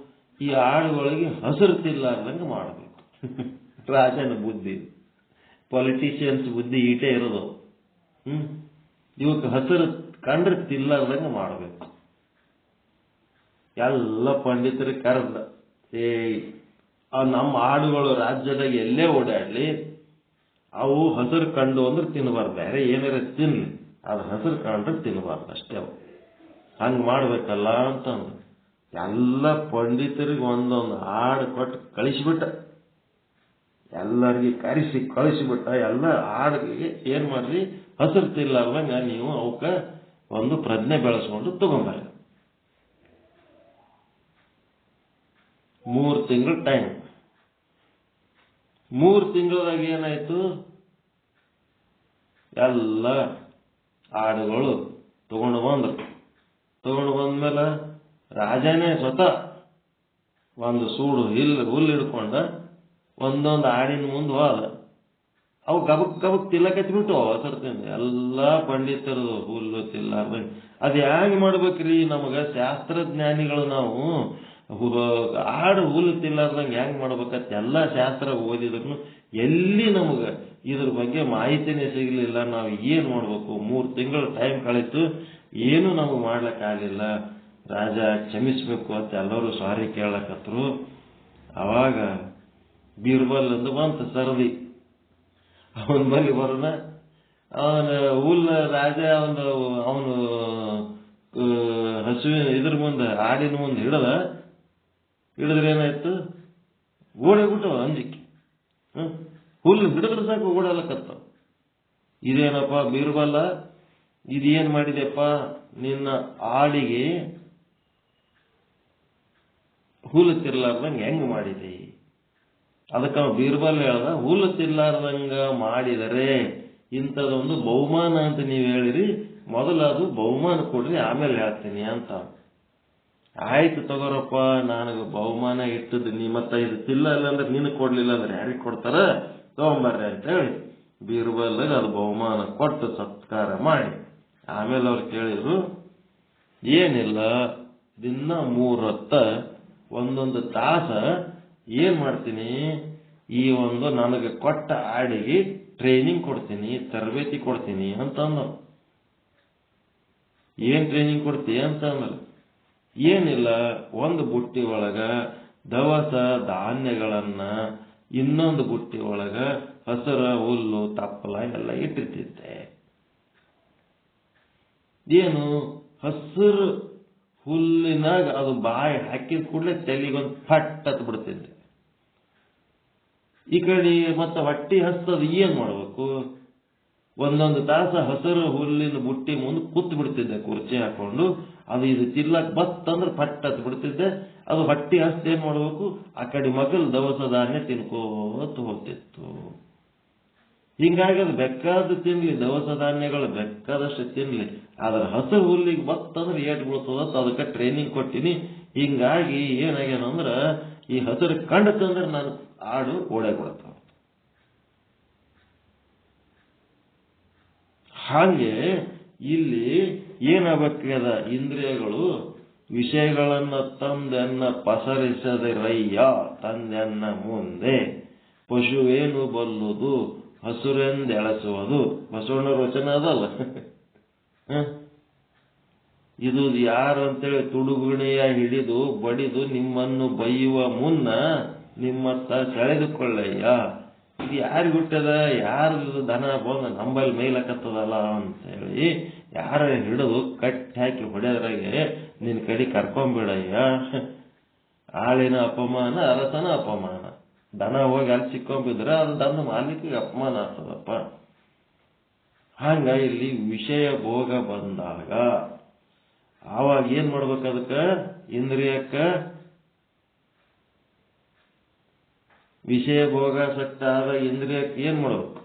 ಈ ಆಡುಗಳಿಗೆ ಹಸಿರು ತಿಲ್ಲಾರ್ದಂಗೆ ಮಾಡಬೇಕು. ರಾಜನ ಬುದ್ಧಿ, ಪೊಲಿಟಿಷಿಯನ್ಸ್ ಬುದ್ಧಿ ಈಟೇ ಇರೋದು. ಇವಕ್ಕೆ ಹಸಿರು ಕಂಡ್ರೆ ತಿಲ್ಲಾರ್ದಂಗೆ ಮಾಡಬೇಕು. ಎಲ್ಲ ಪಂಡಿತರಿಗೆ ಕರೆದ, ನಮ್ಮ ಆಡುಗಳು ರಾಜ್ಯದಾಗ ಎಲ್ಲೇ ಓಡಾಡ್ಲಿ ಅವು ಹಸಿರು ಕಂಡು ಅಂದ್ರೆ ತಿನ್ನಬಾರ್ದು, ಬೇರೆ ಏನಾರ ತಿನ್ಲಿ, ಅದ್ರ ಹಸಿರು ಕಂಡ್ರೆ ತಿನ್ನಬಾರ್ದು ಅಷ್ಟೇ. ಅವು ಹಂಗೆ ಮಾಡ್ಬೇಕಲ್ಲ ಅಂತಂದು ಎಲ್ಲ ಪಂಡಿತರಿಗೆ ಒಂದೊಂದು ಆಡು ಕೊಟ್ಟು ಕಳಿಸಿಬಿಟ್ಟ, ಎಲ್ಲರಿಗೆ ಕಳಿಸಿಬಿಟ್ಟ. ಎಲ್ಲ ಆಡಿಗೆ ಏನ್ ಮಾಡ್ರಿ, ಹಸಿರು ತಿನ್ಲಾರ್ದಂಗ ನೀವು ಅವಕ್ಕ ಒಂದು ಪ್ರಜ್ಞೆ ಬೆಳೆಸ್ಕೊಂಡು ತಗೊಂಬರ್ರಿ. 3 ತಿಂಗಳು ಟೈಮ್. 3 ತಿಂಗಳದಾಗ ಏನಾಯ್ತು, ಎಲ್ಲ ಆಡುಗಳು ತಗೊಂಡು ಬಂದ್ಮೇಲೆ ರಾಜನೇ ಸ್ವತಃ ಒಂದು ಸೂಡು ಹುಲ್ಲು ಹಿಡ್ಕೊಂಡ ಒಂದೊಂದು ಆಡಿನ ಮುಂದೆ ಹೋದ. ಅವು ಗಬಕ್ ತಿಲ್ಲಕತ್ಬಿಟ್ಟು ಹಸರ್ತಿಂದ ಎಲ್ಲ ಪಂಡಿತರದು ಹುಲ್ಲು ತಿಲ್ಲಾರ್ದಂಗ. ಅದು ಹ್ಯಾಂಗ್ ಮಾಡ್ಬೇಕ್ರಿ, ನಮಗ ಶಾಸ್ತ್ರಜ್ಞಾನಿಗಳು ನಾವು ಆಡು ಹುಲ್ಲು ತಿಲ್ಲಾರ್ದಂಗೆ ಹೆಂಗ್ ಮಾಡ್ಬೇಕಂತ ಎಲ್ಲ ಶಾಸ್ತ್ರ ಓದಿದ್ರು ಎಲ್ಲಿ ನಮಗ ಇದ್ರ ಬಗ್ಗೆ ಮಾಹಿತಿನೇ ಸಿಗಲಿಲ್ಲ. ನಾವು ಏನ್ ಮಾಡ್ಬೇಕು? 3 ತಿಂಗಳು ಟೈಮ್ ಕಳೀತು, ಏನು ನಮಗೆ ಮಾಡ್ಲಿಕ್ಕಾಗಲಿಲ್ಲ. ರಾಜ ಕ್ಷಮಿಸ್ಬೇಕು ಅಂತ ಎಲ್ಲರೂ ಸಾರಿ ಕೇಳಕತ್ರು. ಅವಾಗ ಬೀರ್ಬಲ್ ಅಂತ ಬಂತ ಸರದಿ, ಅವನ ಬಳಿ ಬರೋಣ. ಅವನ ಹುಲ್ಲ ರಾಜ ಅವನು ಹಸುವಿನ ಇದ್ರ ಮುಂದೆ ಆಡಿನ ಮುಂದೆ ಹಿಡಿದ್ರೆ ಏನಾಯ್ತು, ಓಡೇಬಿಟ್ಟು ಅಂಜಿಕೆ. ಹುಲ್ಲು ಹಿಡಿದ್ರೆ ಸಾಕು ಓಡಲಕತ್ತ. ಇದೇನಪ್ಪ ಬೀರ್ಬಲ್ಲ, ಇದೇನ್ ಮಾಡಿದೆಪ್ಪ, ನಿನ್ನ ಆಡಿಗೆ ಹುಲ್ಲು ತಿರ್ಲಾರ್ದಂಗೆ ಹೆಂಗ್ ಮಾಡಿದೆ? ಅದಕ್ಕೆ ಬೀರ್ಬಲ್ ಹೇಳ್ದ, ಹುಲ್ಲು ತಿರ್ಲಾರ್ದಂಗ ಮಾಡಿದರೆ ಇಂಥದೊಂದು ಬಹುಮಾನ ಅಂತ ನೀವು ಹೇಳಿರಿ, ಮೊದಲು ಅದು ಬಹುಮಾನ ಕೊಡ್ರಿ, ಆಮೇಲೆ ಹೇಳ್ತೀನಿ ಅಂತ. ಆಯ್ತು ತಗೋರಪ್ಪ, ನನಗೆ ಬಹುಮಾನ ಇಟ್ಟದ್ದು ಮತ್ತೆ ಇದು ತಿಲ್ಲ ಅಂದ್ರೆ ನಿನಗೆ ಕೊಡ್ಲಿಲ್ಲ ಅಂದ್ರೆ ಯಾರಿಗೆ ಕೊಡ್ತಾರ, ತಗೊಂಬರ್ರಿ ಅಂತ ಹೇಳಿ ಬೀರ್ಬಲ್ ಅದು ಬಹುಮಾನ ಕೊಟ್ಟು ಸತ್ಕಾರ ಮಾಡಿ ಆಮೇಲೆ ಅವ್ರು ಕೇಳಿದ್ರು, ಏನಿಲ್ಲ, ದಿನ 3 ಹೊತ್ತ ಒಂದೊಂದು ತಾಸ ಏನ್ ಮಾಡ್ತೀನಿ, ಈ ಒಂದು ನನಗೆ ಕೊಟ್ಟ ಆಡಿಗೆ ಟ್ರೈನಿಂಗ್ ಕೊಡ್ತೀನಿ, ತರಬೇತಿ ಕೊಡ್ತೀನಿ ಅಂತಂದ. ಏನ್ ಟ್ರೈನಿಂಗ್ ಕೊಡ್ತೀಯ ಅಂತಂದ್ರೆ, ಏನಿಲ್ಲ, ಒಂದು ಬುಟ್ಟಿ ಒಳಗ ದವಸ ಧಾನ್ಯಗಳನ್ನ, ಇನ್ನೊಂದು ಬುಟ್ಟಿ ಒಳಗ ಹಸಿರ ಹುಲ್ಲು ತಪ್ಪಲ ಎಲ್ಲ ಇಟ್ಟಿರ್ತಿದ್ದೆ. ಏನು ಹಸಿರು ಹುಲ್ಲಿನಾಗ ಅದು ಬಾಯಿ ಹಾಕಿದ ಕೂಡಲೇ ತಲೆಗೊಂದು ಫಟ್ ಹತ್ ಬಿಡ್ತಿದ್ದೆ. ಈ ಕಡೆ ಮತ್ತೆ ಹೊಟ್ಟಿ ಹಸ್ತದ, ಏನ್ ಮಾಡ್ಬೇಕು, ಒಂದೊಂದು ತಾಸ ಹಸಿರು ಹುಲ್ಲಿನ ಬುಟ್ಟಿ ಮುಂದೆ ಕೂತ್ ಬಿಡ್ತಿದ್ದೆ ಕುರ್ಚಿ ಹಾಕೊಂಡು. ಅದು ಇದು ತಿಲ್ಲಕ್ ಬತ್ತಂದ್ರೆ ಫಟ್ ಹತ್ ಬಿಡ್ತಿದ್ದೆ. ಅದು ಹೊಟ್ಟಿ ಹಸ್ತ ಏನ್ ಮಾಡ್ಬೇಕು, ಆ ಕಡೆ ಮಗಲ್ ದವಸ ಧಾನ್ಯ ತಿನ್ಕೋತ ಹೋಗ್ತಿತ್ತು. ಹಿಂಗಾಗಿ ಅದು ಬೇಕಾದ ತಿನ್ಲಿ, ದವಸ ಧಾನ್ಯಗಳು ಬೇಕಾದಷ್ಟು ತಿನ್ಲಿ, ಆದ್ರೆ ಹಸಿರು ಹುಲ್ಲಿಗೆ ಬತ್ತಂದ್ರೆ ಏಟ್ ಬೀಳ್ತದ, ಅದಕ್ಕೆ ಟ್ರೈನಿಂಗ್ ಕೊಟ್ಟಿನಿ. ಹಿಂಗಾಗಿ ಏನಾಗ್ಯಾನಂದ್ರ ಈ ಹಸಿರು ಕಂಡತಂದ್ರೆ ನಾನು ಆಡು ಓಡೇ ಕೊಡ್ತಾವ. ಹಾಗೆ ಇಲ್ಲಿ ಏನಾಗಬೇಕದ, ಇಂದ್ರಿಯಗಳು ವಿಷಯಗಳನ್ನ ತಂದೆನ್ನ ಪಸರಿಸದಿರಯ್ಯ, ತಂದೆನ್ನ ಮುಂದೆ ಪಶುವೇನು ಬಲ್ಲುದು ಹಸುರೆಂದೆಳಸುವುದು. ಬಸವಣ್ಣರ ವಚನ ಅದಲ್ಲ. ಇದು ಯಾರು ಅಂತೇಳಿ ತುಡುಗುಣಿಯ ಹಿಡಿದು ಬಡಿದು ನಿಮ್ಮನ್ನು ಬೈಯುವ ಮುನ್ನ ನಿಮ್ಮತ್ತ ಸೆಳೆದುಕೊಳ್ಳಯ್ಯ. ಇದು ಯಾರಿಗೆ ಹುಟ್ಟದ, ಯಾರು ದನ ಬಂದ ನಂಬಲ್ಲಿ ಮೇಲಕತ್ತದಲ್ಲ ಅಂತೇಳಿ ಯಾರ ಹಿಡಿದು ಕಟ್ಟಿ ಹಾಕಿ ಹೊಡೆದ್ರಾಗೆ ನಿನ್ ಕಡೆ ಕರ್ಕೊಂಡ್ಬಿಡಯ್ಯ. ಆಳಿನ ಅಪಮಾನ ಅರಸನ ಅಪಮಾನ. ದನ ಹೋಗಿ ಅಲ್ಲಿ ಸಿಕ್ಕೊಂಬಿದ್ರೆ ಅದು ದನ ಮಾಲೀಕಿಗೆ ಅಪಮಾನ ಆಗ್ತದಪ್ಪ. ಹಂಗ ಇಲ್ಲಿ ವಿಷಯ ಭೋಗ ಬಂದಾಗ ಆವಾಗ ಏನ್ ಮಾಡ್ಬೇಕು, ಅದಕ್ಕ ಇಂದ್ರಿಯಕ್ಕ ವಿಷಯ ಭೋಗಾಸಕ್ತ ಆದ ಇಂದ್ರಿಯಕ್ಕೆ ಏನ್ ಮಾಡ್ಬೇಕು,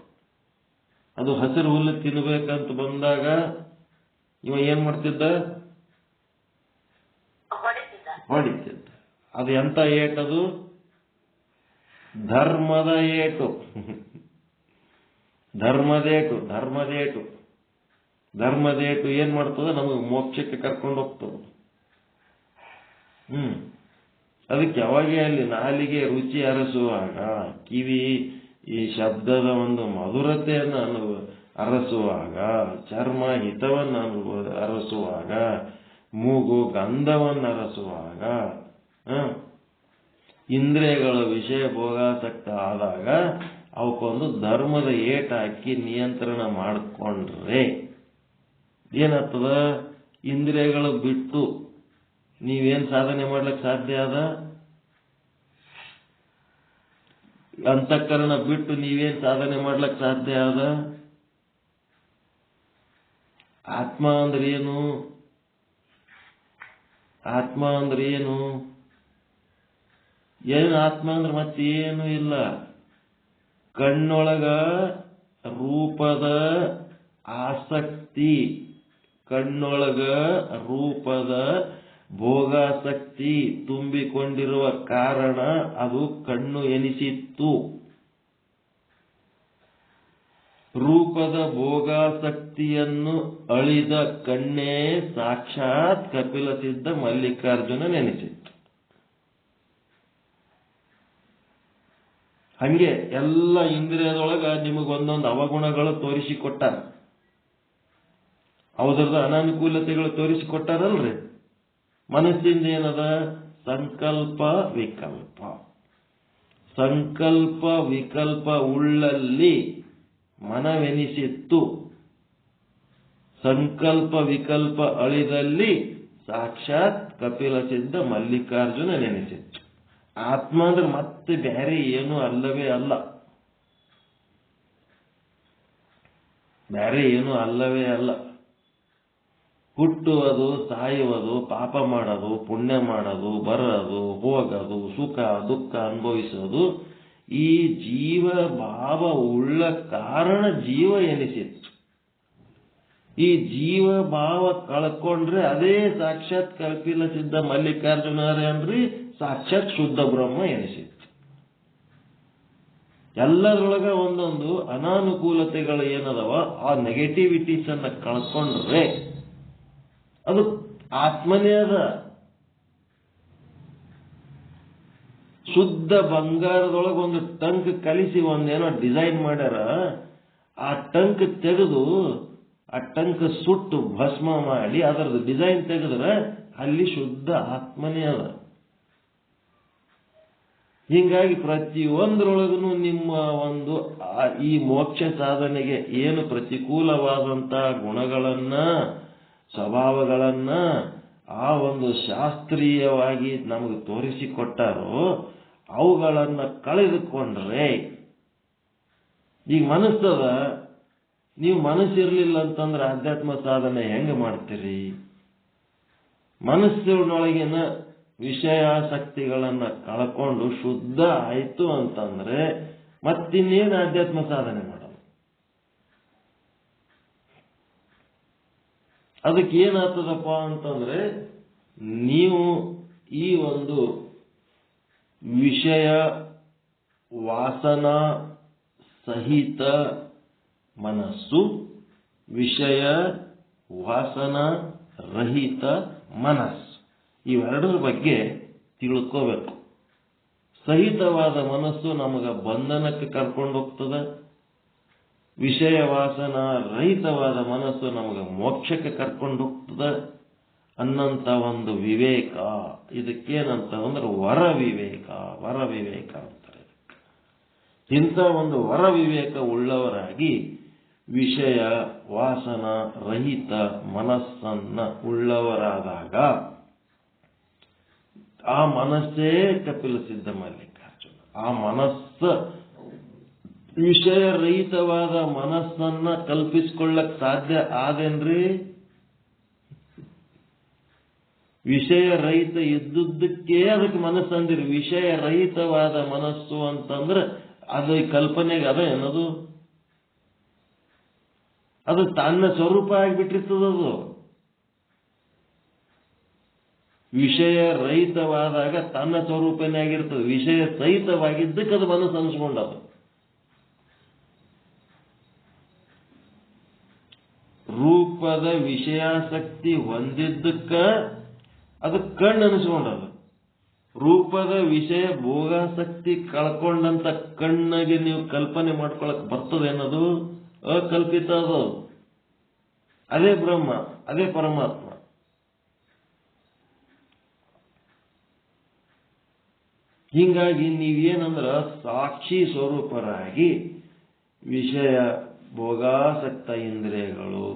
ಅದು ಹಸಿರು ಹುಲ್ಲು ತಿನ್ಬೇಕಂತ ಬಂದಾಗ ಇವ ಏನ್ ಮಾಡ್ತಿದ್ದ, ಹೊಡಿತಿದ್ದ. ಅದು ಎಂತ ಏಟದು, ಧರ್ಮದ ಏಟು. ಧರ್ಮದೇಟು ಏನ್ ಮಾಡ್ತದ, ನಮಗೆ ಮೋಕ್ಷಕ್ಕೆ ಕರ್ಕೊಂಡು ಹೋಗ್ತದೆ. ಅದಕ್ಕೆ ಯಾವಾಗೇ ಅಲ್ಲಿ ನಾಲಿಗೆ ರುಚಿ ಅರಸುವಾಗ, ಕಿವಿ ಈ ಶಬ್ದದ ಒಂದು ಮಧುರತೆಯನ್ನು ಅರಸುವಾಗ, ಚರ್ಮ ಹಿತವನ್ನು ಅರಸುವಾಗ, ಮೂಗು ಗಂಧವನ್ನರಸುವಾಗ, ಇಂದ್ರಿಯಗಳ ವಿಷಯ ಭೋಗಾಸಕ್ತ ಆದಾಗ ಅವಕ್ಕೊಂದು ಧರ್ಮದ ಏಟ್ ಹಾಕಿ ನಿಯಂತ್ರಣ ಮಾಡಿಕೊಂಡ್ರೆ ಏನಾಗ್ತದ? ಇಂದ್ರಿಯಗಳು ಬಿಟ್ಟು ನೀವೇನ್ ಸಾಧನೆ ಮಾಡ್ಲಿಕ್ಕೆ ಸಾಧ್ಯ ಅದ? ಅಂತಃಕರಣ ಬಿಟ್ಟು ನೀವೇನ್ ಸಾಧನೆ ಮಾಡ್ಲಿಕ್ಕೆ ಸಾಧ್ಯ ಅದ? ಆತ್ಮ ಅಂದ್ರೆ ಏನು? ಆತ್ಮ ಅಂದ್ರೆ ಏನು? ಏನು ಆತ್ಮ ಅಂದ್ರೆ ಮತ್ತೇನು ಇಲ್ಲ. ಕಣ್ಣೊಳಗ ರೂಪದ ಆಸಕ್ತಿ, ಕಣ್ಣೊಳಗ ರೂಪದ ಭೋಗಾಸಕ್ತಿ ತುಂಬಿಕೊಂಡಿರುವ ಕಾರಣ ಅದು ಕಣ್ಣು ಎನಿಸಿತ್ತು. ರೂಪದ ಭೋಗಾಸಕ್ತಿಯನ್ನು ಅಳಿದ ಕಣ್ಣೇ ಸಾಕ್ಷಾತ್ ಕಪಿಲ ಸಿದ್ಧ ಮಲ್ಲಿಕಾರ್ಜುನ ನೆನೆಸಿತ್ತು. ಹಂಗೆ ಎಲ್ಲ ಇಂದ್ರಿಯದೊಳಗ ನಿಮಗೊಂದೊಂದು ಅವಗುಣಗಳು ತೋರಿಸಿಕೊಟ್ಟಾರ, ಅವದ್ರದ ಅನಾನುಕೂಲತೆಗಳು ತೋರಿಸಿಕೊಟ್ಟಾರಲ್ರಿ. ಮನಸ್ಸಿಂದ ಏನದ? ಸಂಕಲ್ಪ ವಿಕಲ್ಪ. ಸಂಕಲ್ಪ ವಿಕಲ್ಪ ಉಳ್ಳಲ್ಲಿ ಮನವೆನಿಸಿತ್ತು. ಸಂಕಲ್ಪ ವಿಕಲ್ಪ ಅಳಿದಲ್ಲಿ ಸಾಕ್ಷಾತ್ ಕಪಿಲ ಸಿದ್ಧ ಮಲ್ಲಿಕಾರ್ಜುನ ನೆನೆಸಿತ್ತು. ಆತ್ಮ ಅಂದ್ರೆ ಮತ್ತೆ ಬೇರೆ ಏನು ಅಲ್ಲವೇ ಅಲ್ಲ, ಬೇರೆ ಏನು ಅಲ್ಲವೇ ಅಲ್ಲ. ಹುಟ್ಟುವುದು, ಸಾಯುವುದು, ಪಾಪ ಮಾಡೋದು, ಪುಣ್ಯ ಮಾಡೋದು, ಬರೋದು, ಹೋಗೋದು, ಸುಖ ದುಃಖ ಅನುಭವಿಸೋದು ಈ ಜೀವ ಭಾವ ಉಳ್ಳ ಕಾರಣ ಜೀವ ಎನಿಸಿತ್ತು. ಈ ಜೀವ ಭಾವ ಕಳ್ಕೊಂಡ್ರೆ ಅದೇ ಸಾಕ್ಷಾತ್ ಕಪಿಲ ಸಿದ್ಧ ಮಲ್ಲಿಕಾರ್ಜುನರೇ ಅನ್ರಿ ಸಾಕ್ಷಾತ್ ಶುದ್ಧ ಬ್ರಹ್ಮ ಎನಿಸಿತ್ತು. ಎಲ್ಲರೊಳಗ ಒಂದೊಂದು ಅನಾನುಕೂಲತೆಗಳು ಏನದವ, ಆ ನೆಗೆಟಿವಿಟೀಸ್ ಅನ್ನ ಕಳ್ಕೊಂಡ್ರೆ ಅದು ಆತ್ಮನೇ ಅದ. ಶುದ್ಧ ಬಂಗಾರದೊಳಗೆ ಒಂದು ಟಂಕ್ ಕಲಿಸಿ ಒಂದೇನೋ ಡಿಸೈನ್ ಮಾಡ್ಯಾರ. ಆ ಟಂಕ್ ತೆಗೆದು ಆ ಟಂಕ್ ಸುಟ್ಟು ಭಸ್ಮ ಮಾಡಿ ಅದರದ್ದು ಡಿಸೈನ್ ತೆಗೆದ್ರೆ ಅಲ್ಲಿ ಶುದ್ಧ ಆತ್ಮನೇ ಅದ. ಹೀಗಾಗಿ ಪ್ರತಿಯೊಂದರೊಳಗೂ ನಿಮ್ಮ ಒಂದು ಈ ಮೋಕ್ಷ ಸಾಧನೆಗೆ ಏನು ಪ್ರತಿಕೂಲವಾದಂತ ಗುಣಗಳನ್ನ, ಸ್ವಭಾವಗಳನ್ನ ಆ ಒಂದು ಶಾಸ್ತ್ರೀಯವಾಗಿ ನಮಗೆ ತೋರಿಸಿಕೊಟ್ಟಾರೋ ಅವುಗಳನ್ನ ಕಳೆದುಕೊಂಡ್ರೆ, ಈಗ ಮನಸ್ಸದ, ನೀವು ಮನಸ್ಸಿರ್ಲಿಲ್ಲ ಅಂತಂದ್ರೆ ಆಧ್ಯಾತ್ಮ ಸಾಧನೆ ಹೆಂಗೆ ಮಾಡ್ತೀರಿ? ಮನಸ್ಸಿನೊಳಗಿನ ವಿಷಯಾಸಕ್ತಿಗಳನ್ನ ಕಳ್ಕೊಂಡು ಶುದ್ಧ ಆಯ್ತು ಅಂತಂದ್ರೆ ಮತ್ತಿನ್ನೇನು ಆಧ್ಯಾತ್ಮ ಸಾಧನೆ ಮಾಡೋದು? ಅದಕ್ಕೆ ಏನಾಗ್ತದಪ್ಪ ಅಂತಂದ್ರೆ, ನೀವು ಈ ಒಂದು ವಿಷಯ ವಾಸನಾ ಸಹಿತ ಮನಸ್ಸು, ವಿಷಯ ವಾಸನಾ ರಹಿತ ಮನಸ್ಸು, ಇವೆರಡರ ಬಗ್ಗೆ ತಿಳ್ಕೋಬೇಕು. ಸಹಿತವಾದ ಮನಸ್ಸು ನಮಗೆ ಬಂಧನಕ್ಕೆ ಕರ್ಕೊಂಡು ಹೋಗ್ತದೆ, ವಿಷಯ ವಾಸನಾ ರಹಿತವಾದ ಮನಸ್ಸು ನಮಗೆ ಮೋಕ್ಷಕ್ಕೆ ಕರ್ಕೊಂಡು ಹೋಗ್ತದೆ ಅನ್ನಂತ ಒಂದು ವಿವೇಕ. ಇದಕ್ಕೇನಂತ ಅಂದ್ರೆ ವರ ವಿವೇಕ, ವರ ವಿವೇಕ ಅಂತಾರೆ. ಇಂಥ ಒಂದು ವರ ವಿವೇಕ ಉಳ್ಳವರಾಗಿ ವಿಷಯ ವಾಸನಾ ರಹಿತ ಮನಸ್ಸನ್ನ ಉಳ್ಳವರಾದಾಗ ಆ ಮನಸ್ಸೇ ಕಪಿಲ ಸಿದ್ಧ ಮಲ್ಲಿಕಾರ್ಜುನ. ಆ ಮನಸ್ಸು ವಿಷಯ ರಹಿತವಾದ ಮನಸ್ಸನ್ನ ಕಲ್ಪಿಸಿಕೊಳ್ಳಕ್ ಸಾಧ್ಯ ಆದೇನ್ರಿ? ವಿಷಯ ರಹಿತ ಇದ್ದುದಕ್ಕೆ ಅದಕ್ಕೆ ಮನಸ್ಸು ಅಂದಿರಿ. ವಿಷಯ ರಹಿತವಾದ ಮನಸ್ಸು ಅಂತಂದ್ರೆ ಅದು ಕಲ್ಪನೆಗೆ ಅದ ಏನದು? ಅದು ತನ್ನ ಸ್ವರೂಪ ಆಗಿಬಿಟ್ಟಿರ್ತದದು. ವಿಷಯ ರಹಿತವಾದಾಗ ತನ್ನ ಸ್ವರೂಪನೇ ಆಗಿರ್ತದೆ. ವಿಷಯ ಸಹಿತವಾಗಿದ್ದಕ್ಕೆ ಅದು ಮನಸ್ಸು ಅನ್ಸ್ಕೊಂಡದು. ರೂಪದ ವಿಷಯಾಸಕ್ತಿ ಹೊಂದಿದ್ದಕ್ಕ ಅದು ಕಣ್ಣು ಅನಿಸ್ಕೊಂಡದು. ರೂಪದ ವಿಷಯ ಭೋಗಾಸಕ್ತಿ ಕಳ್ಕೊಂಡಂತ ಕಣ್ಣಿಗೆ ನೀವು ಕಲ್ಪನೆ ಮಾಡ್ಕೊಳಕ್ ಬರ್ತದೇನದು? ಅಕಲ್ಪಿತ ಅದು. ಅದೇ ಬ್ರಹ್ಮ, ಅದೇ ಪರಮಾತ್ಮ. ಹೀಗಾಗಿ ನೀವೇನಂದ್ರ ಸಾಕ್ಷಿ ಸ್ವರೂಪರಾಗಿ ವಿಷಯ ಭೋಗಾಸಕ್ತ ಇಂದ್ರಿಯಗಳು,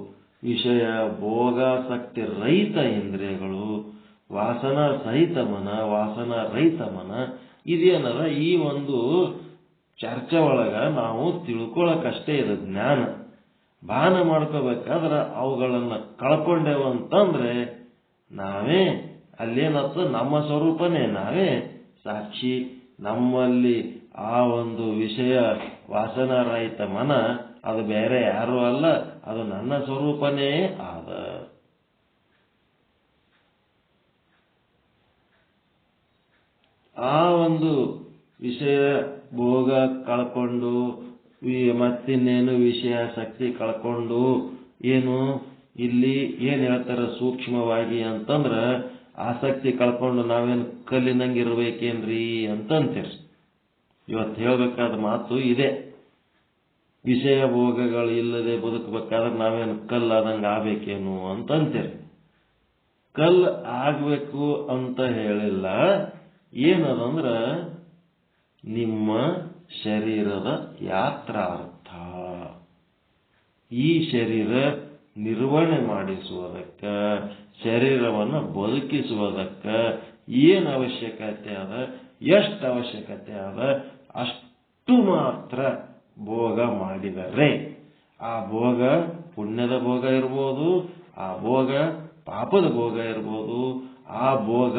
ವಿಷಯ ಭೋಗಾಸಕ್ತಿ ರಹಿತ ಇಂದ್ರಿಯಗಳು, ವಾಸನಾ ಸಹಿತ ಮನ, ವಾಸನಾ ರಹಿತ ಮನ, ಇದೇನದ ಈ ಒಂದು ಚರ್ಚೆ ಒಳಗ ನಾವು ತಿಳ್ಕೊಳಕಷ್ಟೇ ಇದು ಜ್ಞಾನ. ಭಾನ ಮಾಡ್ಕೋಬೇಕಾದ್ರೆ ಅವುಗಳನ್ನ ಕಳ್ಕೊಂಡೇವಂತಂದ್ರೆ ನಾವೇ ಅಲ್ಲೇನತ್ತ ನಮ್ಮ ಸ್ವರೂಪನೇ ನಾವೇ ಸಾಕ್ಷಿ. ನಮ್ಮಲ್ಲಿ ಆ ಒಂದು ವಿಷಯ ವಾಸನಾರಹಿತ ಮನ ಅದು ಬೇರೆ ಯಾರು ಅಲ್ಲ, ಅದು ನನ್ನ ಸ್ವರೂಪನೇ ಆದ. ಆ ಒಂದು ವಿಷಯ ಭೋಗ ಕಳ್ಕೊಂಡು ಮತ್ತಿನ್ನೇನು ವಿಷಯ ಶಕ್ತಿ ಕಳ್ಕೊಂಡು ಏನು ಇಲ್ಲಿ ಏನ್ ಹೇಳ್ತಾರ ಸೂಕ್ಷ್ಮವಾಗಿ ಅಂತಂದ್ರ ಆಸಕ್ತಿ ಕಳ್ಕೊಂಡು ನಾವೇನು ಕಲ್ಲಿನಂಗಿರ್ಬೇಕೇನ್ರಿ ಅಂತಂತೀರಿ. ಇವತ್ತು ಹೇಳ್ಬೇಕಾದ ಮಾತು ಇದೆ. ವಿಷಯ ಭೋಗಗಳು ಇಲ್ಲದೆ ಬದುಕಬೇಕಾದ್ರೆ ನಾವೇನು ಕಲ್ಲಾದಂಗೆ ಆಗ್ಬೇಕೇನು ಅಂತಂತೀರಿ. ಕಲ್ಲು ಆಗ್ಬೇಕು ಅಂತ ಹೇಳಿಲ್ಲ. ಏನದಂದ್ರ ನಿಮ್ಮ ಶರೀರದ ಯಾತ್ರಾರ್ಥ. ಈ ಶರೀರ ನಿರ್ವಹಣೆ ಮಾಡಿಸುವುದಕ್ಕ, ಶರೀರವನ್ನು ಬದುಕಿಸುವುದಕ್ಕ ಏನು ಅವಶ್ಯಕತೆ ಅದ, ಎಷ್ಟು ಅವಶ್ಯಕತೆ ಅದ ಅಷ್ಟು ಮಾತ್ರ ಭೋಗ ಮಾಡಿದರೆ, ಆ ಭೋಗ ಪುಣ್ಯದ ಭೋಗ ಇರ್ಬೋದು, ಆ ಭೋಗ ಪಾಪದ ಭೋಗ ಇರ್ಬೋದು, ಆ ಭೋಗ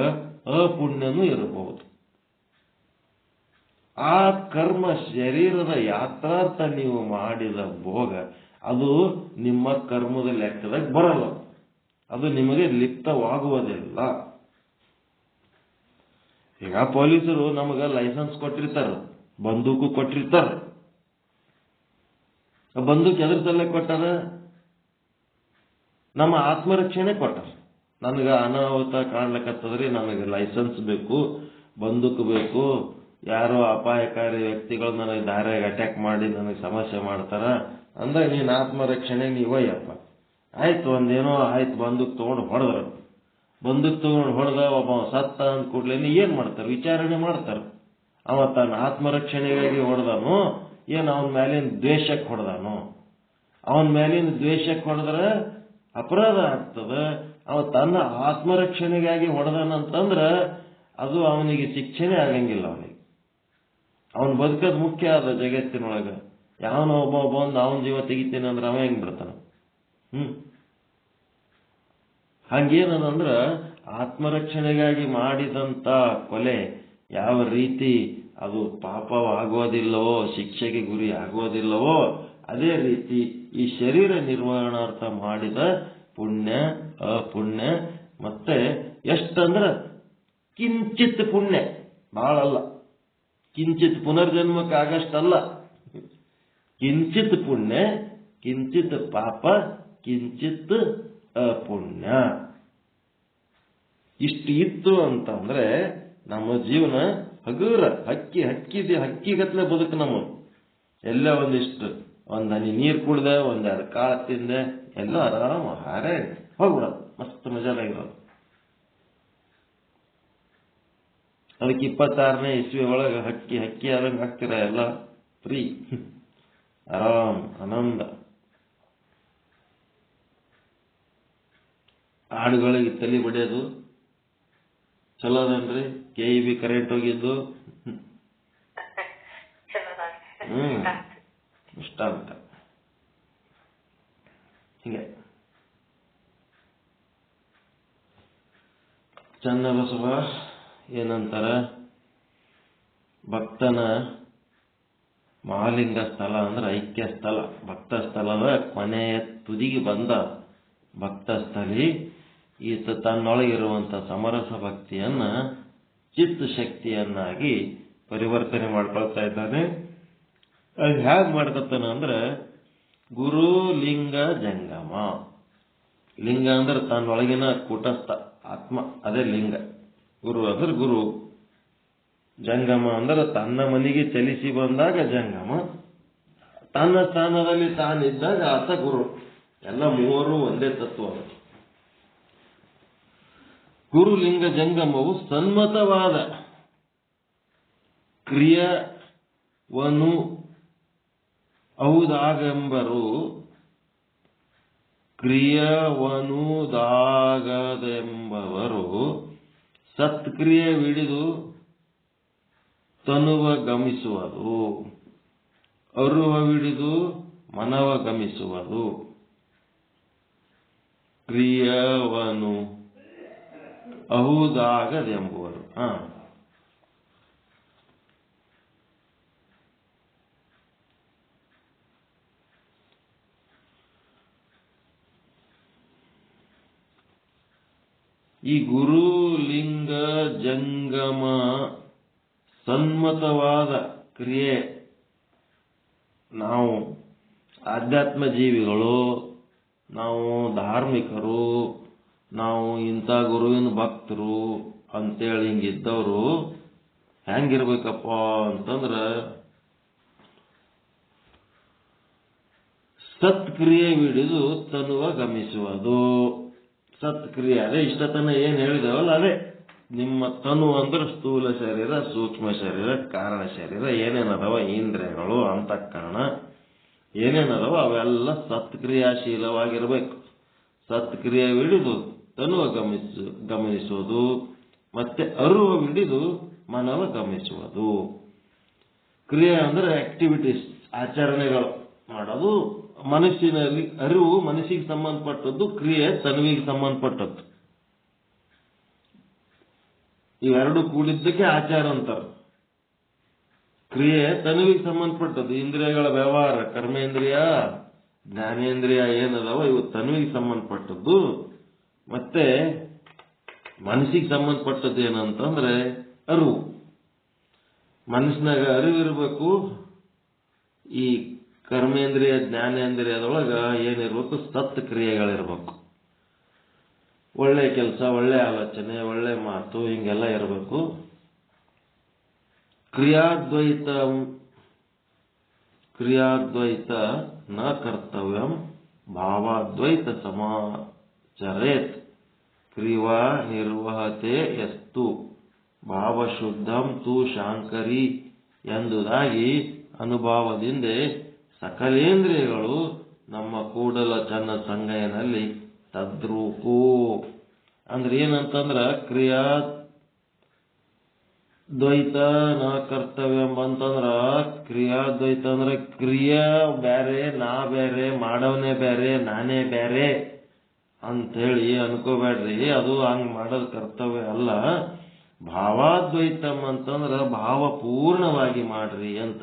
ಅಪುಣ್ಯನೂ ಇರಬಹುದು. ಆ ಕರ್ಮ ಶರೀರದ ಯಾತ್ರಾರ್ಥ ನೀವು ಮಾಡಿದ ಭೋಗ ಅದು ನಿಮ್ಮ ಕರ್ಮದ ಲೆಕ್ಕದಾಗ ಬರಲ್ಲ, ಅದು ನಿಮಗೆ ಲಿಪ್ತವಾಗುವುದಿಲ್ಲ. ಈಗ ಪೊಲೀಸರು ನಮಗ ಲೈಸೆನ್ಸ್ ಕೊಟ್ಟಿರ್ತಾರ, ಬಂದೂಕು ಕೊಟ್ಟಿರ್ತಾರ. ಬಂದೂಕು ಎದ್ರ ಸಲ ಕೊಟ್ಟಾರ? ನಮ್ಮ ಆತ್ಮರಕ್ಷಣೆ ಕೊಟ್ಟಾರ. ನನಗೆ ಅನಾಹುತ ಕಾಣ್ಲಕತ್ತದ್ರಿ, ನನಗೆ ಲೈಸೆನ್ಸ್ ಬೇಕು, ಬಂದೂಕು ಬೇಕು, ಯಾರೋ ಅಪಾಯಕಾರಿ ವ್ಯಕ್ತಿಗಳು ನನಗೆ ದಾರ್ಯಾಗ ಅಟ್ಯಾಕ್ ಮಾಡಿ ನನಗೆ ಸಮಸ್ಯೆ ಮಾಡ್ತಾರ ಅಂದಾಗ ನೀನು ಆತ್ಮರಕ್ಷಣೆ ನೀವಯ್ಯಪ್ಪ. ಆಯ್ತು, ಒಂದೇನೋ ಆಯ್ತು, ಬಂದೂಕ್ ತಗೊಂಡು ಹೊಡೆದ್ರ, ಬಂದೂಕ್ ತಗೊಂಡು ಹೊಡೆದ ಒಬ್ಬ ಸತ್ತ ಅಂದ ಕೂಡಲೇ ಏನ್ ಮಾಡ್ತಾರ? ವಿಚಾರಣೆ ಮಾಡ್ತಾರ. ಅವ ತನ್ನ ಆತ್ಮರಕ್ಷಣೆಗಾಗಿ ಹೊಡೆದಾನು ಏನು ಅವನ ಮೇಲಿನ ದ್ವೇಷಕ್ಕೆ ಹೊಡೆದಾನು? ಅವನ ಮೇಲಿನ ದ್ವೇಷಕ್ಕೆ ಹೊಡೆದ್ರೆ ಅಪರಾಧ ಆಗ್ತದ. ಅವ ತನ್ನ ಆತ್ಮರಕ್ಷಣೆಗಾಗಿ ಹೊಡೆದಾನಂತಂದ್ರ ಅದು ಅವನಿಗೆ ಶಿಕ್ಷೆನೇ ಆಗಂಗಿಲ್ಲ. ಅವನು ಬದುಕದ್ ಮುಖ್ಯ ಆದ ಜಗತ್ತಿನೊಳಗ. ಯಾವನೋ ಒಬ್ಬ ಬಂದು ಅವನ ಜೀವ ತೆಗಿತೀನಿ ಅಂದ್ರೆ ಅವ ಹೆಂಗ್ ಬಿಡ್ತಾನ? ಹಂಗೇನಂದ್ರ ಆತ್ಮರಕ್ಷಣೆಗಾಗಿ ಮಾಡಿದಂತ ಕೊಲೆ ಯಾವ ರೀತಿ ಅದು ಪಾಪವಾಗೋದಿಲ್ಲವೋ, ಶಿಕ್ಷೆಗೆ ಗುರಿ ಆಗೋದಿಲ್ಲವೋ, ಅದೇ ರೀತಿ ಈ ಶರೀರ ನಿರ್ವಹಣಾರ್ಥ ಮಾಡಿದ ಪುಣ್ಯ ಅಪುಣ್ಯ ಮತ್ತೆ ಎಷ್ಟಂದ್ರ ಕಿಂಚಿತ್ ಪುಣ್ಯ, ಬಹಳಲ್ಲ, ಕಿಂಚಿತ್ ಪುನರ್ಜನ್ಮಕ್ಕಾಗಷ್ಟಲ್ಲ, ಕಿಂಚಿತ್ ಪುಣ್ಯ, ಕಿಂಚಿತ್ ಪಾಪ, ಕಿಂಚಿತ್ ಅಪುಣ್ಯ. ಇಷ್ಟು ಇತ್ತು ಅಂತಂದ್ರೆ ನಮ್ಮ ಜೀವನ ಹಗುರ, ಹಕ್ಕಿಗತ್ಲೆ ಬದುಕು. ನಮ್ಮ ಎಲ್ಲ ಒಂದಿಷ್ಟು ಒಂದ್ ಹನಿ ನೀರು ಕುಡ್ದೆ, ಒಂದೆರಡು ಕಾಳು ತಿಂದೆ, ಎಲ್ಲ ಆರಾಮ ಹಾರೇ ಹೋಗ್ಬಿಡೋದು, ಮಸ್ತ್ ಮಜಾದಾಗಿರೋದು. ಅದಕ್ಕೆ 26ನೇ ಇಸ್ವಿ ಒಳಗೆ ಹಕ್ಕಿ ಆದಂಗೆ ಹಾಕ್ತಿರ, ಎಲ್ಲ ಫ್ರೀ, ಆರಾಮ್, ಆನಂದ. ಹಾಡುಗಳಿಗೆ ತಲೆ ಬಡಿಯೋದು ಚಲೋ ಅದನ್ರಿ. KEB ಕರೆಂಟ್ ಹೋಗಿದ್ದು ಇಷ್ಟ ಅಂತ ಹಿಂಗೆ. ಚನ್ನಬಸವ ಏನಂತಾರ, ಭಕ್ತನ ಮಹಾಲಿಂಗ ಸ್ಥಳ ಅಂದ್ರೆ ಐಕ್ಯ ಸ್ಥಳ. ಭಕ್ತ ಸ್ಥಳದ ಕೊನೆಯ ತುದಿಗೆ ಬಂದ ಭಕ್ತ ಸ್ಥಳಿ ಈತ ತನ್ನೊಳಗಿರುವಂತ ಸಮರಸ ಭಕ್ತಿಯನ್ನ ಚಿತ್ತ ಶಕ್ತಿಯನ್ನಾಗಿ ಪರಿವರ್ತನೆ ಮಾಡ್ಕೊಳ್ತಾ ಇದ್ದಾನೆ. ಅದು ಹೇಗೆ ಮಾಡ್ಕೊತಾನ ಅಂದ್ರೆ ಗುರು ಲಿಂಗ ಜಂಗಮ. ಲಿಂಗ ಅಂದ್ರೆ ತನ್ನೊಳಗಿನ ಕೂಟಸ್ಥ ಆತ್ಮ, ಅದೇ ಲಿಂಗ. ಗುರು ಅಂದ್ರೆ ಗುರು. ಜಂಗಮ ಅಂದ್ರೆ ತನ್ನ ಮನೆಗೆ ಚಲಿಸಿ ಬಂದಾಗ ಜಂಗಮ, ತನ್ನ ಸ್ಥಾನದಲ್ಲಿ ತಾನಿದ್ದಾಗ ಆತ ಗುರು. ಎಲ್ಲ ಮೂವರು ಒಂದೇ ತತ್ವ. ಗುರುಲಿಂಗ ಜಂಗಮವು ಸನ್ಮತವಾದ ಕ್ರಿಯವನು ಅಹುದಾಗೆಂಬರು ಕ್ರಿಯವನುದಾಗದೆಂಬವರು ಸತ್ಕ್ರಿಯೆವಿಡಿದು ತನುವ ಗಮಿಸುವುದು, ಅರುಹವಿಡಿದು ಮನವ ಗಮಿಸುವುದು. ಕ್ರಿಯವನು ಅಹುದಾಗದೆಂಬುವರು. ಈ ಗುರುಲಿಂಗ ಜಂಗಮ ಸನ್ಮತವಾದ ಕ್ರಿಯೆ ನಾವು ಆಧ್ಯಾತ್ಮ ಜೀವಿಗಳು, ನಾವು ಧಾರ್ಮಿಕರು, ನಾವು ಇಂಥ ಗುರುವಿನ ಭಕ್ತರು ಅಂತೇಳಿ ಹಿಂಗಿದ್ದವರು ಹೆಂಗಿರ್ಬೇಕಪ್ಪ ಅಂತಂದ್ರೆ ಸತ್ಕ್ರಿಯೆ ಹಿಡಿದು ತನುವ ಗಮಿಸುವುದು. ಸತ್ಕ್ರಿಯೆ ಅದೇ ಇಷ್ಟತನ ಏನ್ ಹೇಳಿದವಲ್ಲ ಅದೇ. ನಿಮ್ಮ ತನು ಅಂದ್ರೆ ಸ್ಥೂಲ ಶರೀರ, ಸೂಕ್ಷ್ಮ ಶರೀರ, ಕಾರಣ ಶರೀರ, ಏನೇನದವ ಇಂದ್ರಿಯಗಳು, ಅಂತಃಕರಣ ಏನೇನದವ ಅವೆಲ್ಲ ಸತ್ಕ್ರಿಯಾಶೀಲವಾಗಿರ್ಬೇಕು. ಸತ್ಕ್ರಿಯೆ ಹಿಡಿದು ತನುವ ಗಮನಿಸುವುದು, ಮತ್ತೆ ಅರಿವು ಹಿಡಿದು ಮನವ ಗಮನಿಸುವುದು. ಕ್ರಿಯೆ ಅಂದ್ರೆ ಆಕ್ಟಿವಿಟೀಸ್, ಆಚರಣೆಗಳು ಮಾಡೋದು. ಮನಸ್ಸಿನಲ್ಲಿ ಅರಿವು ಮನಸ್ಸಿಗೆ ಸಂಬಂಧಪಟ್ಟದ್ದು, ಕ್ರಿಯೆ ತನುವಿಗೆ ಸಂಬಂಧಪಟ್ಟದ್ದು. ಇವೆರಡು ಕೂಡಿದ್ದಕ್ಕೆ ಆಚಾರ ಅಂತಾರೆ. ಕ್ರಿಯೆ ತನುವಿಗೆ ಸಂಬಂಧಪಟ್ಟದ್ದು, ಇಂದ್ರಿಯಗಳ ವ್ಯವಹಾರ, ಕರ್ಮೇಂದ್ರಿಯ ಜ್ಞಾನೇಂದ್ರಿಯ ಏನದವ ಇವು ತನುವಿಗೆ ಸಂಬಂಧಪಟ್ಟದ್ದು. ಮತ್ತೆ ಮನಸ್ಸಿಗೆ ಸಂಬಂಧಪಟ್ಟದ್ದು ಏನಂತಂದ್ರೆ ಅರಿವು. ಮನಸ್ಸಿನಾಗ ಅರಿವಿರ್ಬೇಕು. ಈ ಕರ್ಮೇಂದ್ರಿಯ ಜ್ಞಾನೇಂದ್ರಿಯದೊಳಗ ಏನಿರ್ಬೇಕು? ಸತ್ ಕ್ರಿಯೆಗಳಿರ್ಬೇಕು. ಒಳ್ಳೆ ಕೆಲಸ, ಒಳ್ಳೆ ಆಲೋಚನೆ, ಒಳ್ಳೆ ಮಾತು ಹಿಂಗೆಲ್ಲ ಇರಬೇಕು. ಕ್ರಿಯಾದ್ವೈತ ನ ಕರ್ತವ್ಯಂ ಭಾವಾದ್ವೈತ ಸಮಾಚರೇತ್ ಕ್ರಿಯಾ ನಿರ್ವಹತೆ ಯಸ್ತು ಭಾವಶುದ್ಧಂ ತು ಶಾಂಕರಿ ಎಂಬುದಾಗಿ ಅನುಭವದಿಂದ ಸಕಲೇಂದ್ರಿಯಗಳು ನಮ್ಮ ಕೂಡಲ ಚನ್ನ ಸಂಗಯನಲ್ಲಿ ತದ್ರೂಪು. ಅಂದ್ರೆ ಏನಂತಂದ್ರ ಕ್ರಿಯಾದ್ವೈತ ನ ಕರ್ತವ್ಯ ಅಂತಂದ್ರ, ಕ್ರಿಯಾದ್ವೈತ ಅಂದ್ರೆ ಕ್ರಿಯಾ ಬೇರೆ, ನಾ ಬೇರೆ, ಮಾಡವನೇ ಬೇರೆ, ನಾನೇ ಬೇರೆ ಅಂತೇಳಿ ಅನ್ಕೋಬೇಡ್ರಿ. ಅದು ಹಂಗ್ ಮಾಡೋದು ಕರ್ತವ್ಯ ಅಲ್ಲ. ಭಾವಾದ್ವೈತಂ ಅಂತಂದ್ರ ಭಾವಪೂರ್ಣವಾಗಿ ಮಾಡ್ರಿ ಅಂತ.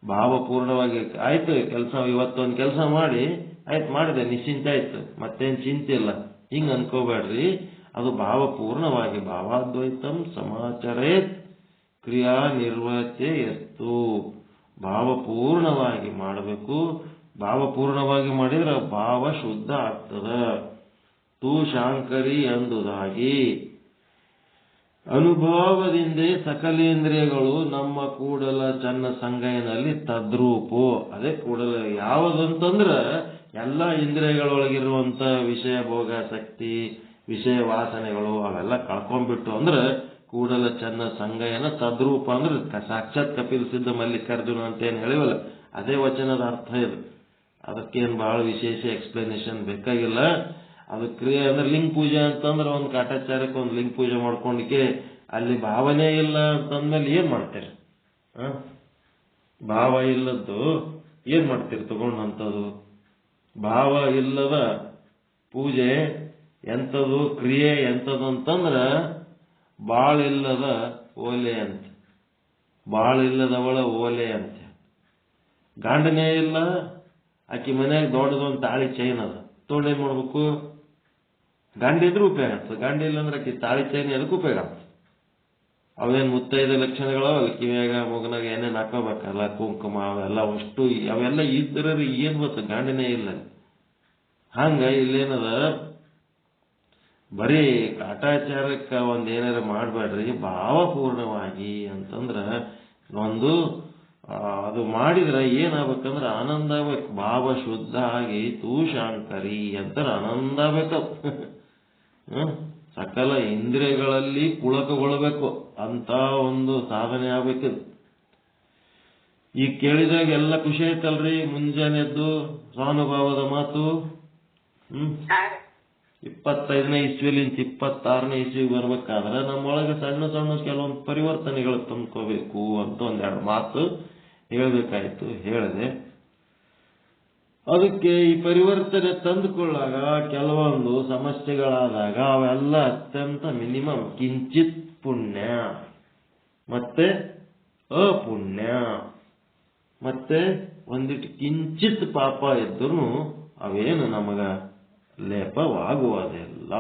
ಭಾವಪೂರ್ಣವಾಗಿ ಆಯ್ತು ಕೆಲಸ, ಇವತ್ತೊಂದು ಕೆಲಸ ಮಾಡಿ ಆಯ್ತು ಮಾಡಿದೆ, ನಿಶ್ಚಿಂತೆ ಆಯ್ತು, ಮತ್ತೇನ್ ಚಿಂತೆ ಇಲ್ಲ, ಹಿಂಗ್ ಅನ್ಕೋಬೇಡ್ರಿ. ಅದು ಭಾವಪೂರ್ಣವಾಗಿ ಭಾವಾದ್ವೈತಂ ಸಮಾಚರೇತ್ ಕ್ರಿಯಾ ನಿರ್ವಹತೆ ಎಸ್ತು. ಭಾವಪೂರ್ಣವಾಗಿ ಮಾಡಬೇಕು. ಭಾವಪೂರ್ಣವಾಗಿ ಮಾಡಿದ್ರೆ ಭಾವ ಶುದ್ಧ ಆಗ್ತದ. ತು ಶಾಂಕರಿ ಎಂಬುದಾಗಿ ಅನುಭವದಿಂದ ಸಕಲೇಂದ್ರಿಯಗಳು ನಮ್ಮ ಕೂಡಲ ಚನ್ನ ಸಂಗಯನಲ್ಲಿ ತದ್ರೂಪು. ಅದೇ ಕೂಡಲ ಯಾವುದಂತಂದ್ರ ಎಲ್ಲ ಇಂದ್ರಿಯಗಳೊಳಗಿರುವಂತ ವಿಷಯ ಭೋಗಾಸಕ್ತಿ, ವಿಷಯ ವಾಸನೆಗಳು ಅವೆಲ್ಲ ಕಳ್ಕೊಂಡ್ಬಿಟ್ಟು ಅಂದ್ರೆ ಕೂಡಲ ಚನ್ನ ಸಂಗಯನ ತದ್ರೂಪ ಅಂದ್ರೆ ಸಾಕ್ಷಾತ್ ಕಪಿಲ್ ಸಿದ್ಧ ಮಲ್ಲಿಕಾರ್ಜುನ ಅಂತ ಏನ್ ಹೇಳಿವಲ್ಲ ಅದೇ ವಚನದ ಅರ್ಥ ಇದು. ಅದಕ್ಕೇನು ಬಹಳ ವಿಶೇಷ ಎಕ್ಸ್ಪ್ಲನೇಷನ್ ಬೇಕಾಗಿಲ್ಲ. ಅದು ಕ್ರಿಯೆ ಅಂದ್ರೆ ಲಿಂಗ ಪೂಜೆ ಅಂತಂದ್ರೆ ಒಂದು ಕಾಟಾಚಾರಕ್ಕೆ ಒಂದು ಲಿಂಗ ಪೂಜೆ ಮಾಡ್ಕೊಂಡಿಕ್ಕೆ ಅಲ್ಲಿ ಭಾವನೆ ಇಲ್ಲ ಅಂತಂದ್ಮೇಲೆ ಏನ್ ಮಾಡ್ತೀರಿ? ಭಾವ ಇಲ್ಲದ್ದು ಏನ್ ಮಾಡ್ತೀರಿ ತಗೊಂಡಂಥದ್ದು? ಭಾವ ಇಲ್ಲದ ಪೂಜೆ ಎಂಥದ್ದು, ಕ್ರಿಯೆ ಎಂಥದ್ದು ಅಂತಂದ್ರ ಬಾಳಿಲ್ಲದ ಓಲೆ ಅಂತ. ಬಾಳಿಲ್ಲದವಳ ಓಲೆ ಅಂತ. ಗಂಡನೇ ಇಲ್ಲ, ಆಕಿ ಮನೆಯಾಗ ದೊಡ್ಡದೊಂದು ತಾಳಿ ಚೈನ್ ಅದ, ತೊಗೊಂಡೇನ್ ಮಾಡ್ಬೇಕು? ಗಂಡ ಇದ್ರೂ ಉಪಯೋಗ ಆಗ್ತದೆ, ಗಂಡ ಇಲ್ಲ ಅಂದ್ರೆ ಆಕಿ ತಾಳಿ ಚೈನ್ ಎದಕ್ಕೆ ಉಪಯೋಗ ಆಗ್ತದೆ? ಅವೇನು ಮುತ್ತೈದ ಲಕ್ಷಣಗಳು ಅಲ್ಲ, ಕಿವಿಯಾಗ ಮಗನಾಗ ಏನೇನು ಹಾಕೋಬೇಕಲ್ಲ, ಕುಂಕುಮ ಅವೆಲ್ಲ ಅಷ್ಟು ಅವೆಲ್ಲ ಇದ್ರ ಏನ್ ಗೊತ್ತ, ಗಂಡನೇ ಇಲ್ಲ. ಹಂಗ ಇಲ್ಲೇನದ, ಬರೀ ಕಾಟಾಚಾರಕ್ಕೆ ಒಂದ್ ಏನಾರ ಮಾಡ್ಬೇಡ್ರಿ. ಭಾವಪೂರ್ಣವಾಗಿ ಅಂತಂದ್ರ ಒಂದು ಅದು ಮಾಡಿದ್ರೆ ಏನಾಗ್ಬೇಕಂದ್ರೆ ಆನಂದ ಆಗ್ಬೇಕು. ಭಾವ ಶುದ್ಧ ಆಗಿ ತೂ ಶಾಂಕರಿ ಅಂತ ಆನಂದ ಆಗ್ಬೇಕು. ಸಕಲ ಇಂದ್ರಿಯಗಳಲ್ಲಿ ಪುಳಕಗೊಳ್ಳಬೇಕು ಅಂತ ಒಂದು ಸಾಧನೆ ಆಗ್ಬೇಕಿದೆ. ಈಗ ಕೇಳಿದಾಗ ಎಲ್ಲ ಖುಷಿ ಆಯ್ತಲ್ರಿ. ಮುಂಜಾನೆ ಎದ್ದು ಸ್ವಾನುಭಾವದ ಮಾತು 25ನೇ ಇಸ್ವಿಲಿಂದ 26ನೇ ಇಸ್ವಿಗೆ ಬರ್ಬೇಕಾದ್ರೆ ನಮ್ಮೊಳಗೆ ಸಣ್ಣ ಸಣ್ಣ ಕೆಲವೊಂದು ಪರಿವರ್ತನೆಗಳು ತಂದ್ಕೋಬೇಕು ಅಂತ ಒಂದೆರಡು ಮಾತು ಹೇಳ್ಬೇಕಾಯ್ತು, ಹೇಳಿದೆ. ಅದಕ್ಕೆ ಈ ಪರಿವರ್ತನೆ ತಂದುಕೊಳ್ಳಾಗ ಕೆಲವೊಂದು ಸಮಸ್ಯೆಗಳಾದಾಗ ಅವೆಲ್ಲ ಅತ್ಯಂತ ಮಿನಿಮಮ್ ಕಿಂಚಿತ್ ಪುಣ್ಯ ಮತ್ತೆ ಅಪುಣ್ಯ ಮತ್ತೆ ಒಂದಿಟ್ಟು ಕಿಂಚಿತ್ ಪಾಪ ಇದ್ರೂ ಅವೇನು ನಮಗ ಲೇಪವಾಗುವುದಿಲ್ಲ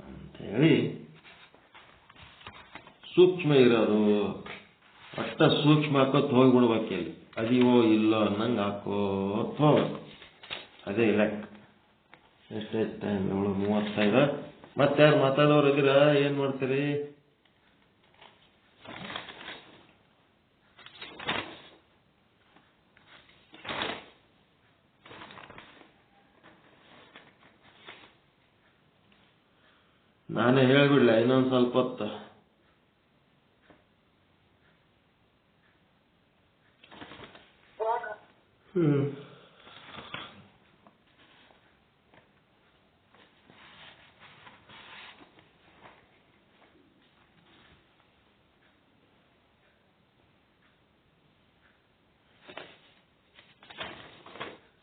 ಅಂತೇಳಿ ಸೂಕ್ಷ್ಮ ಇರೋದು. ಒಟ್ಟ ಸೂಕ್ಷ್ಮ ಹಾಕೋತ್ ಹೋಗ್ಬಿಡ್ಬೇಕಿಲ್ಲಿ. ಅದಿವೋ ಇಲ್ಲೋ ಅನ್ನಂಗೆ ಹಾಕೋತ್ ಹೋಗ್ಬೇಕು. ಅದೇ ಲೆಕ್ಕ. ಎಷ್ಟೈತೆ ಟೈಮ್? 7:35. ಮತ್ತೆ ಯಾರು ಮಾತಾಡೋರು ಇದ್ರ ಏನ್ ಮಾಡ್ತೀರಿ? ನಾನೇ ಹೇಳ್ಬಿಡ್ಲ ಇನ್ನೊಂದು ಸ್ವಲ್ಪ ಹೊತ್ತು.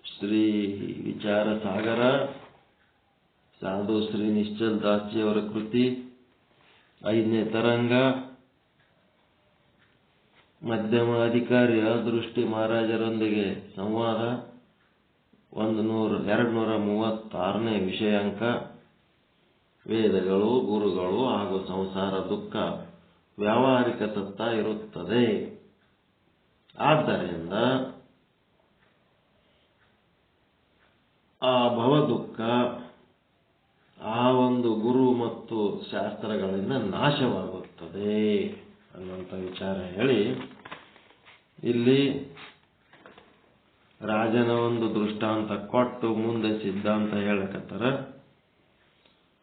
ಶ್ರೀ ವಿಚಾರ ಸಾಗರ ಸಾಧು ಶ್ರೀ ನಿಶ್ಚಲ್ ದಾಸ್ಜಿಯವರ ಕೃತಿ 5ನೇ ತರಂಗ. ಮಧ್ಯಮ ಅಧಿಕಾರಿಯ ದೃಷ್ಟಿ ಮಹಾರಾಜರೊಂದಿಗೆ ಸಂವಾದ 236ನೇ ವಿಷಯಾಂಕ. ವೇದಗಳು, ಗುರುಗಳು ಹಾಗೂ ಸಂಸಾರ ದುಃಖ ವ್ಯಾವಹಾರಿಕ ಸತ್ತ ಇರುತ್ತದೆ. ಆದ್ದರಿಂದ ಆ ಭವ ದುಃಖ ಆ ಒಂದು ಗುರು ಮತ್ತು ಶಾಸ್ತ್ರಗಳಿಂದ ನಾಶವಾಗುತ್ತದೆ ಅನ್ನುವಂಥ ವಿಚಾರ ಹೇಳಿ ಇಲ್ಲಿ ರಾಜನ ಒಂದು ದೃಷ್ಟಾಂತ ಕೊಟ್ಟು ಮುಂದೆ ಸಿದ್ಧಾಂತ ಹೇಳಕತ್ತಾರ.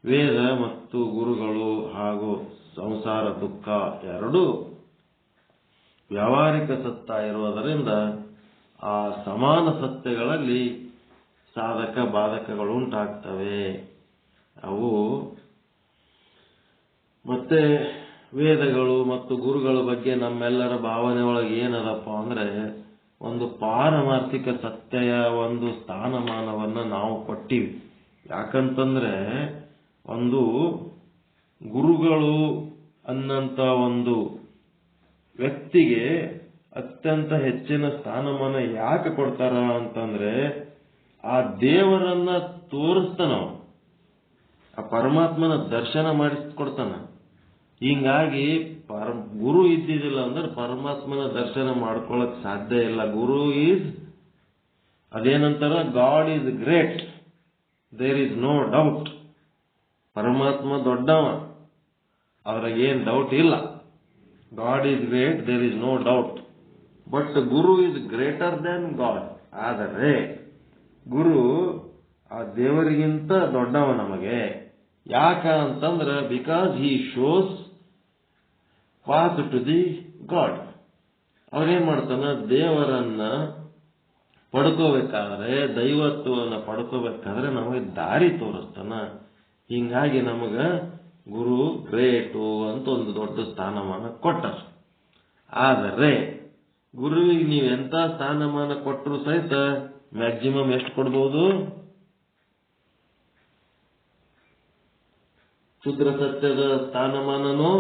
ವೇದ ಮತ್ತು ಗುರುಗಳು ಹಾಗೂ ಸಂಸಾರ ದುಃಖ ಎರಡೂ ವ್ಯಾವಹಾರಿಕ ಸತ್ತ ಇರುವುದರಿಂದ ಆ ಸಮಾನ ಸತ್ಯಗಳಲ್ಲಿ ಸಾಧಕ ಬಾಧಕಗಳು ಉಂಟಾಗ್ತವೆ. ಅವು ಮತ್ತೆ ವೇದಗಳು ಮತ್ತು ಗುರುಗಳ ಬಗ್ಗೆ ನಮ್ಮೆಲ್ಲರ ಭಾವನೆ ಒಳಗೆ ಏನದಪ್ಪ ಅಂದ್ರೆ ಒಂದು ಪಾರಮಾರ್ಥಿಕ ಸತ್ಯಯ ಒಂದು ಸ್ಥಾನಮಾನವನ್ನು ನಾವು ಕೊಟ್ಟಿವಿ. ಯಾಕಂತಂದ್ರೆ ಒಂದು ಗುರುಗಳು ಅನ್ನಂತ ಒಂದು ವ್ಯಕ್ತಿಗೆ ಅತ್ಯಂತ ಹೆಚ್ಚಿನ ಸ್ಥಾನಮಾನ ಯಾಕೆ ಕೊಡ್ತಾರ ಅಂತಂದ್ರೆ ಆ ದೇವರನ್ನ ತೋರಿಸ್ತಾನ, ಆ ಪರಮಾತ್ಮನ ದರ್ಶನ ಮಾಡಿಸ್ಕೊಡ್ತಾನ. ಹಿಂಗಾಗಿ ಗುರು ಇದ್ದಿದ್ದಿಲ್ಲ ಅಂದ್ರೆ ಪರಮಾತ್ಮನ ದರ್ಶನ ಮಾಡ್ಕೊಳಕ್ ಸಾಧ್ಯ ಇಲ್ಲ. ಗುರು ಈಸ್ ಅದೇನಂತಾರ, God is great, there is no doubt. ಪರಮಾತ್ಮ ದೊಡ್ಡವ, ಅದ್ರಾಗೇನ್ ಡೌಟ್ ಇಲ್ಲ. God is great, there is no doubt. But guru is greater than God. ಆದರೆ ಗುರು ಆ ದೇವರಿಗಿಂತ ದೊಡ್ಡವ ನಮಗೆ. ಯಾಕ ಅಂತಂದ್ರೆ because he shows path to the God. ಅವನೇನ್ ಮಾಡ್ತಾನ, ದೇವರನ್ನ ಪಡ್ಕೋಬೇಕಾದ್ರೆ, ದೈವತ್ವವನ್ನು ಪಡ್ಕೋಬೇಕಾದ್ರೆ ನಮಗೆ ದಾರಿ ತೋರಿಸ್ತಾನ. ಹಿಂಗಾಗಿ ನಮಗ ಗುರು ಗ್ರೇಟು ಅಂತ ಒಂದು ದೊಡ್ಡ ಸ್ಥಾನಮಾನ ಕೊಟ್ಟಾರ. ಆದರೆ ಗುರುವಿಗೆ ನೀವೆಂತ ಸ್ಥಾನಮಾನ ಕೊಟ್ಟರು ಸಹಿತ ಮ್ಯಾಕ್ಸಿಮಮ್ ಎಷ್ಟು ಕೊಡ್ಬೋದು? ಶುದ್ರ ಸತ್ಯದ ಸ್ಥಾನಮಾನನೋ,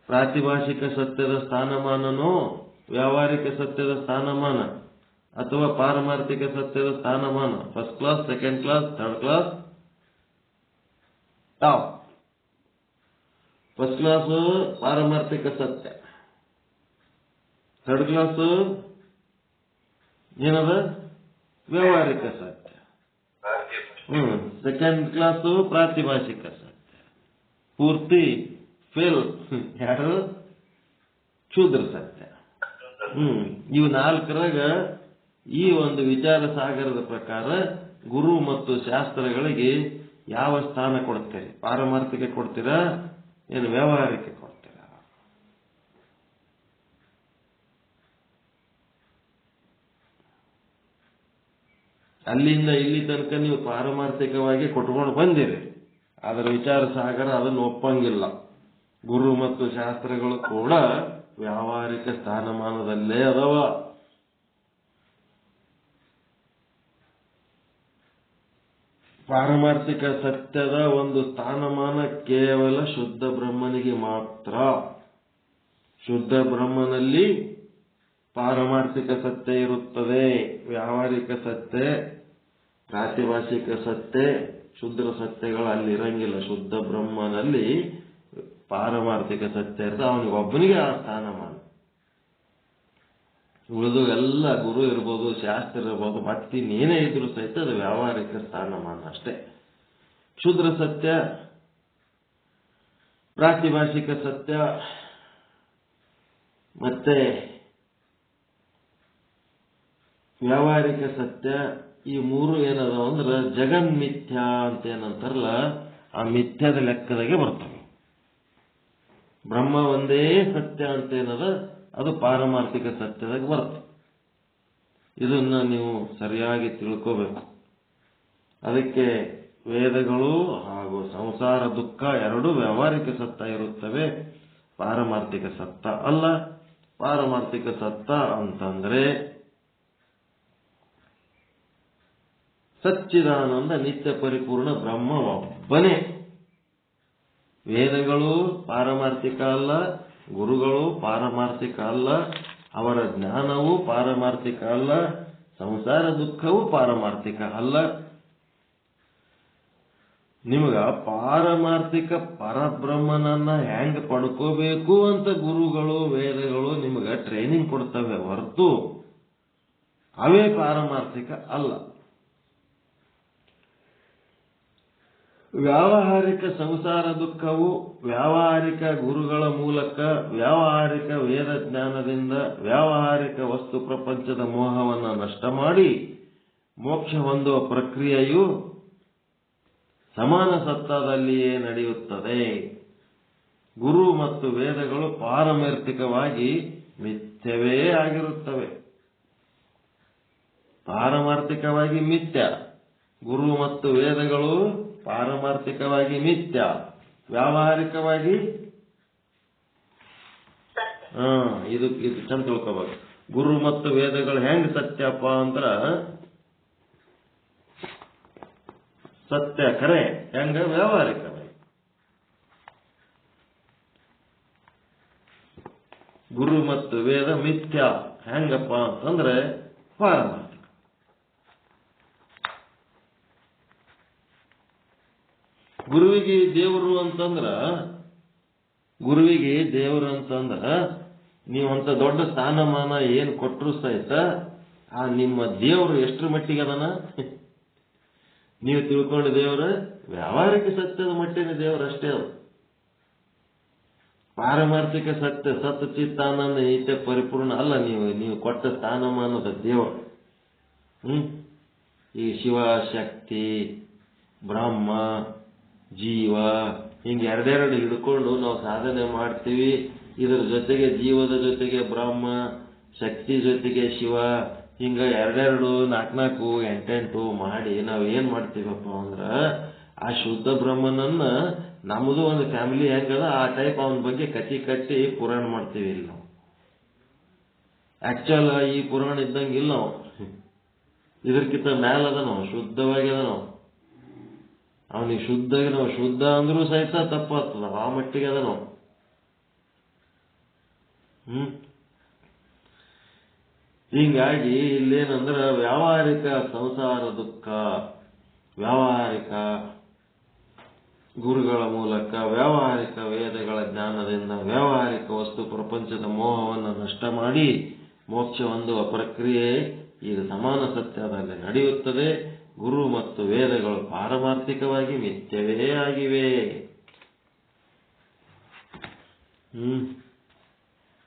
ಪ್ರಾತಿಭಾಷಿಕ ಸತ್ಯದ ಸ್ಥಾನಮಾನನೋ, ವ್ಯಾವಹಾರಿಕ ಸತ್ಯದ ಸ್ಥಾನಮಾನ ಅಥವಾ ಪಾರಮಾರ್ಥಿಕ ಸತ್ಯದ ಸ್ಥಾನಮಾನ, first class, second class, third class, top. First class ಪಾರಮಾರ್ಥಿಕ ಸತ್ಯ, ಥರ್ಡ್ ಕ್ಲಾಸ್ ಏನದ ವ್ಯಾವಹಾರಿಕ ಸತ್ಯ, ಸೆಕೆಂಡ್ ಕ್ಲಾಸು ಪ್ರಾತಿಭಾಷಿಕ ಸತ್ಯ, ಪೂರ್ತಿ ಫೇಲ್ ಯಾರು ಶೂದ್ರ ಸತ್ಯ. ಇವು ನಾಲ್ಕರಾಗ ಈ ಒಂದು ವಿಚಾರ ಸಾಗರದ ಪ್ರಕಾರ ಗುರು ಮತ್ತು ಶಾಸ್ತ್ರಗಳಿಗೆ ಯಾವ ಸ್ಥಾನ ಕೊಡ್ತೀರಿ? ಪಾರಮಾರ್ಥಿಕ ಕೊಡ್ತೀರಾ ಏನು ವ್ಯಾವಹಾರಿಕ ಕೊಡ್ತೀರಾ? ಅಲ್ಲಿಂದ ಇಲ್ಲಿ ತನಕ ನೀವು ಪಾರಮಾರ್ಥಿಕವಾಗಿ ಕೊಟ್ಕೊಂಡು ಬಂದಿರಿ. ಅದರ ವಿಚಾರ ಸಾಗರ ಅದನ್ನು ಒಪ್ಪಂಗಿಲ್ಲ. ಗುರು ಮತ್ತು ಶಾಸ್ತ್ರಗಳು ಕೂಡ ವ್ಯಾವಹಾರಿಕ ಸ್ಥಾನಮಾನದಲ್ಲೇ ಅದಾವ. ಪಾರಮಾರ್ಥಿಕ ಸತ್ಯದ ಒಂದು ಸ್ಥಾನಮಾನ ಕೇವಲ ಶುದ್ಧ ಬ್ರಹ್ಮನಿಗೆ ಮಾತ್ರ. ಶುದ್ಧ ಬ್ರಹ್ಮನಲ್ಲಿ ಪಾರಮಾರ್ಥಿಕ ಸತ್ಯ ಇರುತ್ತದೆ. ವ್ಯಾವಹಾರಿಕ ಸತ್ಯ, ಪ್ರಾತಿಭಾಷಿಕ ಸತ್ಯ, ಶುದ್ಧ ಸತ್ಯಗಳು ಅಲ್ಲಿ ಇರಂಗಿಲ್ಲ. ಶುದ್ಧ ಬ್ರಹ್ಮನಲ್ಲಿ ಪಾರಮಾರ್ಥಿಕ ಸತ್ಯ ಇರ್ತದೆ. ಅವನಿಗೆ ಒಬ್ಬನಿಗೆ ಆ ಸ್ಥಾನಮಾನ. ಉಳಿದು ಎಲ್ಲ ಗುರು ಇರ್ಬೋದು, ಶಾಸ್ತ್ರ ಇರ್ಬೋದು, ಮತ್ತಿನ್ನೇನೇ ಇದ್ರು ಸಹಿತ ಅದು ವ್ಯಾವಹಾರಿಕ ಸ್ಥಾನಮಾನ ಅಷ್ಟೇ. ಕ್ಷುದ್ರ ಸತ್ಯ, ಪ್ರಾತಿಭಾಷಿಕ ಸತ್ಯ ಮತ್ತೆ ವ್ಯಾವಹಾರಿಕ ಸತ್ಯ, ಈ ಮೂರು ಏನದಾವ ಅಂದ್ರೆ ಜಗನ್ಮಿಥ್ಯ ಅಂತ ಏನಂತಾರಲ್ಲ, ಆ ಮಿಥ್ಯದ ಲೆಕ್ಕದಾಗೆ ಬರ್ತವೆ. ಬ್ರಹ್ಮ ಒಂದೇ ಸತ್ಯ ಅಂತ ಏನದ ಅದು ಪಾರಮಾರ್ಥಿಕ ಸತ್ಯದಾಗ ಬರುತ್ತೆ. ಇದನ್ನ ನೀವು ಸರಿಯಾಗಿ ತಿಳ್ಕೋಬೇಕು. ಅದಕ್ಕೆ ವೇದಗಳು ಹಾಗೂ ಸಂಸಾರ ದುಃಖ ಎರಡೂ ವ್ಯಾವಹಾರಿಕ ಸತ್ತ ಇರುತ್ತವೆ, ಪಾರಮಾರ್ಥಿಕ ಸತ್ತ ಅಲ್ಲ. ಪಾರಮಾರ್ಥಿಕ ಸತ್ತ ಅಂತಂದ್ರೆ ಸಚ್ಚಿದಾನಂದ ನಿತ್ಯ ಪರಿಪೂರ್ಣ ಬ್ರಹ್ಮ ಒಬ್ಬನೇ. ವೇದಗಳು ಪಾರಮಾರ್ಥಿಕ ಅಲ್ಲ, ಗುರುಗಳು ಪಾರಮಾರ್ಥಿಕ ಅಲ್ಲ, ಅವರ ಜ್ಞಾನವೂ ಪಾರಮಾರ್ಥಿಕ ಅಲ್ಲ, ಸಂಸಾರ ದುಃಖವೂ ಪಾರಮಾರ್ಥಿಕ ಅಲ್ಲ. ನಿಮಗ ಪಾರಮಾರ್ಥಿಕ ಪರಬ್ರಹ್ಮನನ್ನ ಹೆಂಗ್ ಪಡ್ಕೋಬೇಕು ಅಂತ ಗುರುಗಳು ವೇದಗಳು ನಿಮಗ ಟ್ರೈನಿಂಗ್ ಕೊಡ್ತವೆ ಹೊರತು ಅವೇ ಪಾರಮಾರ್ಥಿಕ ಅಲ್ಲ. ವ್ಯಾವಹಾರಿಕ ಸಂಸಾರ ದುಃಖವು ವ್ಯಾವಹಾರಿಕ ಗುರುಗಳ ಮೂಲಕ, ವ್ಯಾವಹಾರಿಕ ವೇದ ಜ್ಞಾನದಿಂದ ವ್ಯಾವಹಾರಿಕ ವಸ್ತು ಪ್ರಪಂಚದ ಮೋಹವನ್ನು ನಷ್ಟ ಮಾಡಿ ಮೋಕ್ಷ ಹೊಂದುವ ಪ್ರಕ್ರಿಯೆಯು ಸಮಾನ ಸತ್ತದಲ್ಲಿಯೇ ನಡೆಯುತ್ತದೆ. ಗುರು ಮತ್ತು ವೇದಗಳು ಪಾರಮಾರ್ಥಿಕವಾಗಿ ಮಿಥ್ಯವೇ ಆಗಿರುತ್ತವೆ. ಪಾರಮಾರ್ಥಿಕವಾಗಿ ಮಿಥ್ಯ. ಗುರು ಮತ್ತು ವೇದಗಳು ಪಾರಮಾರ್ಥಿಕವಾಗಿ ಮಿಥ್ಯ, ವ್ಯಾವಹಾರಿಕವಾಗಿ ಇದು ಚಂದ ತಿಳ್ಕೋಬೇಕು. ಗುರು ಮತ್ತು ವೇದಗಳು ಹೆಂಗ್ ಸತ್ಯಪ್ಪ ಅಂದ್ರ ಸತ್ಯ ಖರೆ, ಹೆಂಗ ವ್ಯಾವಹಾರಿಕವಾಗಿ. ಗುರು ಮತ್ತು ವೇದ ಮಿಥ್ಯ ಹೆಂಗಪ್ಪ ಅಂತಂದ್ರೆ ಪಾರಮಾರ್ಥಿಕ. ಗುರುವಿಗೆ ದೇವರು ಅಂತಂದ್ರ ನೀವಂತ ದೊಡ್ಡ ಸ್ಥಾನಮಾನ ಏನ್ ಕೊಟ್ಟರು ಸಹಿತ ಆ ನಿಮ್ಮ ದೇವರು ಎಷ್ಟರ ಮಟ್ಟಿಗೆ ಅದನ ನೀವು ತಿಳ್ಕೊಂಡ ದೇವರು ವ್ಯಾವಹಾರಿಕ ಸತ್ಯದ ಮಟ್ಟಿನ ದೇವರು ಅಷ್ಟೇ. ಅದು ಪಾರಮಾರ್ಥಿಕ ಸತ್ಯ ಸತ್ ಚಿತ್ತಾನಂದ ನಿತ್ಯ ಪರಿಪೂರ್ಣ ಅಲ್ಲ. ನೀವು ಕೊಟ್ಟ ಸ್ಥಾನಮಾನದ ದೇವರು. ಈ ಶಿವ ಶಕ್ತಿ ಬ್ರಹ್ಮ ಜೀವ ಹಿಂಗೆ ಎರಡೆರಡು ಹಿಡ್ಕೊಂಡು ನಾವು ಸಾಧನೆ ಮಾಡ್ತೀವಿ. ಇದರ ಜೊತೆಗೆ ಜೀವದ ಜೊತೆಗೆ ಬ್ರಹ್ಮ, ಶಕ್ತಿ ಜೊತೆಗೆ ಶಿವ, ಹಿಂಗ ಎರಡೆರಡು 4-4 8-8 ಮಾಡಿ ನಾವು ಏನ್ ಮಾಡ್ತೀವಪ್ಪ ಅಂದ್ರ ಆ ಶುದ್ಧ ಬ್ರಹ್ಮನನ್ನ ನಮ್ಮದು ಒಂದು ಫ್ಯಾಮಿಲಿ ಹೆಂಗದ ಆ ಟೈಪ್ ಅವನ ಬಗ್ಗೆ ಕಟ್ಟಿ ಪುರಾಣ ಮಾಡ್ತೀವಿ. ಇಲ್ಲಿ ನಾವು ಆಕ್ಚುಲ್ ಈ ಪುರಾಣ ಇದ್ದಂಗಿಲ್ಲ. ನಾವು ಇದಕ್ಕಿಂತ ಮ್ಯಾಲದ ನಾವು ಶುದ್ಧವಾಗಿ ಅದ. ನಾವು ಅವನಿಗೆ ಶುದ್ಧ ಅಂದ್ರೂ ಸಹಿತ ತಪ್ಪಾಗ್ತದ, ಆ ಮಟ್ಟಿಗೆ ಅದ ನಾವು. ಹೀಗಾಗಿ ಇಲ್ಲೇನಂದ್ರ ವ್ಯಾವಹಾರಿಕ ಸಂಸಾರ ದುಃಖ, ವ್ಯಾವಹಾರಿಕ ಗುರುಗಳ ಮೂಲಕ, ವ್ಯಾವಹಾರಿಕ ವೇದಗಳ ಜ್ಞಾನದಿಂದ ವ್ಯಾವಹಾರಿಕ ವಸ್ತು ಪ್ರಪಂಚದ ಮೋಹವನ್ನು ನಷ್ಟ ಮಾಡಿ ಮೋಕ್ಷ ಹೊಂದುವ ಪ್ರಕ್ರಿಯೆ ಈಗ ಸಮಾನ ಸತ್ಯದಲ್ಲಿ ನಡೆಯುತ್ತದೆ. ಗುರು ಮತ್ತು ವೇದಗಳು ಪಾರಮಾರ್ಥಿಕವಾಗಿ ಮಿಥ್ಯವೇ ಆಗಿವೆ.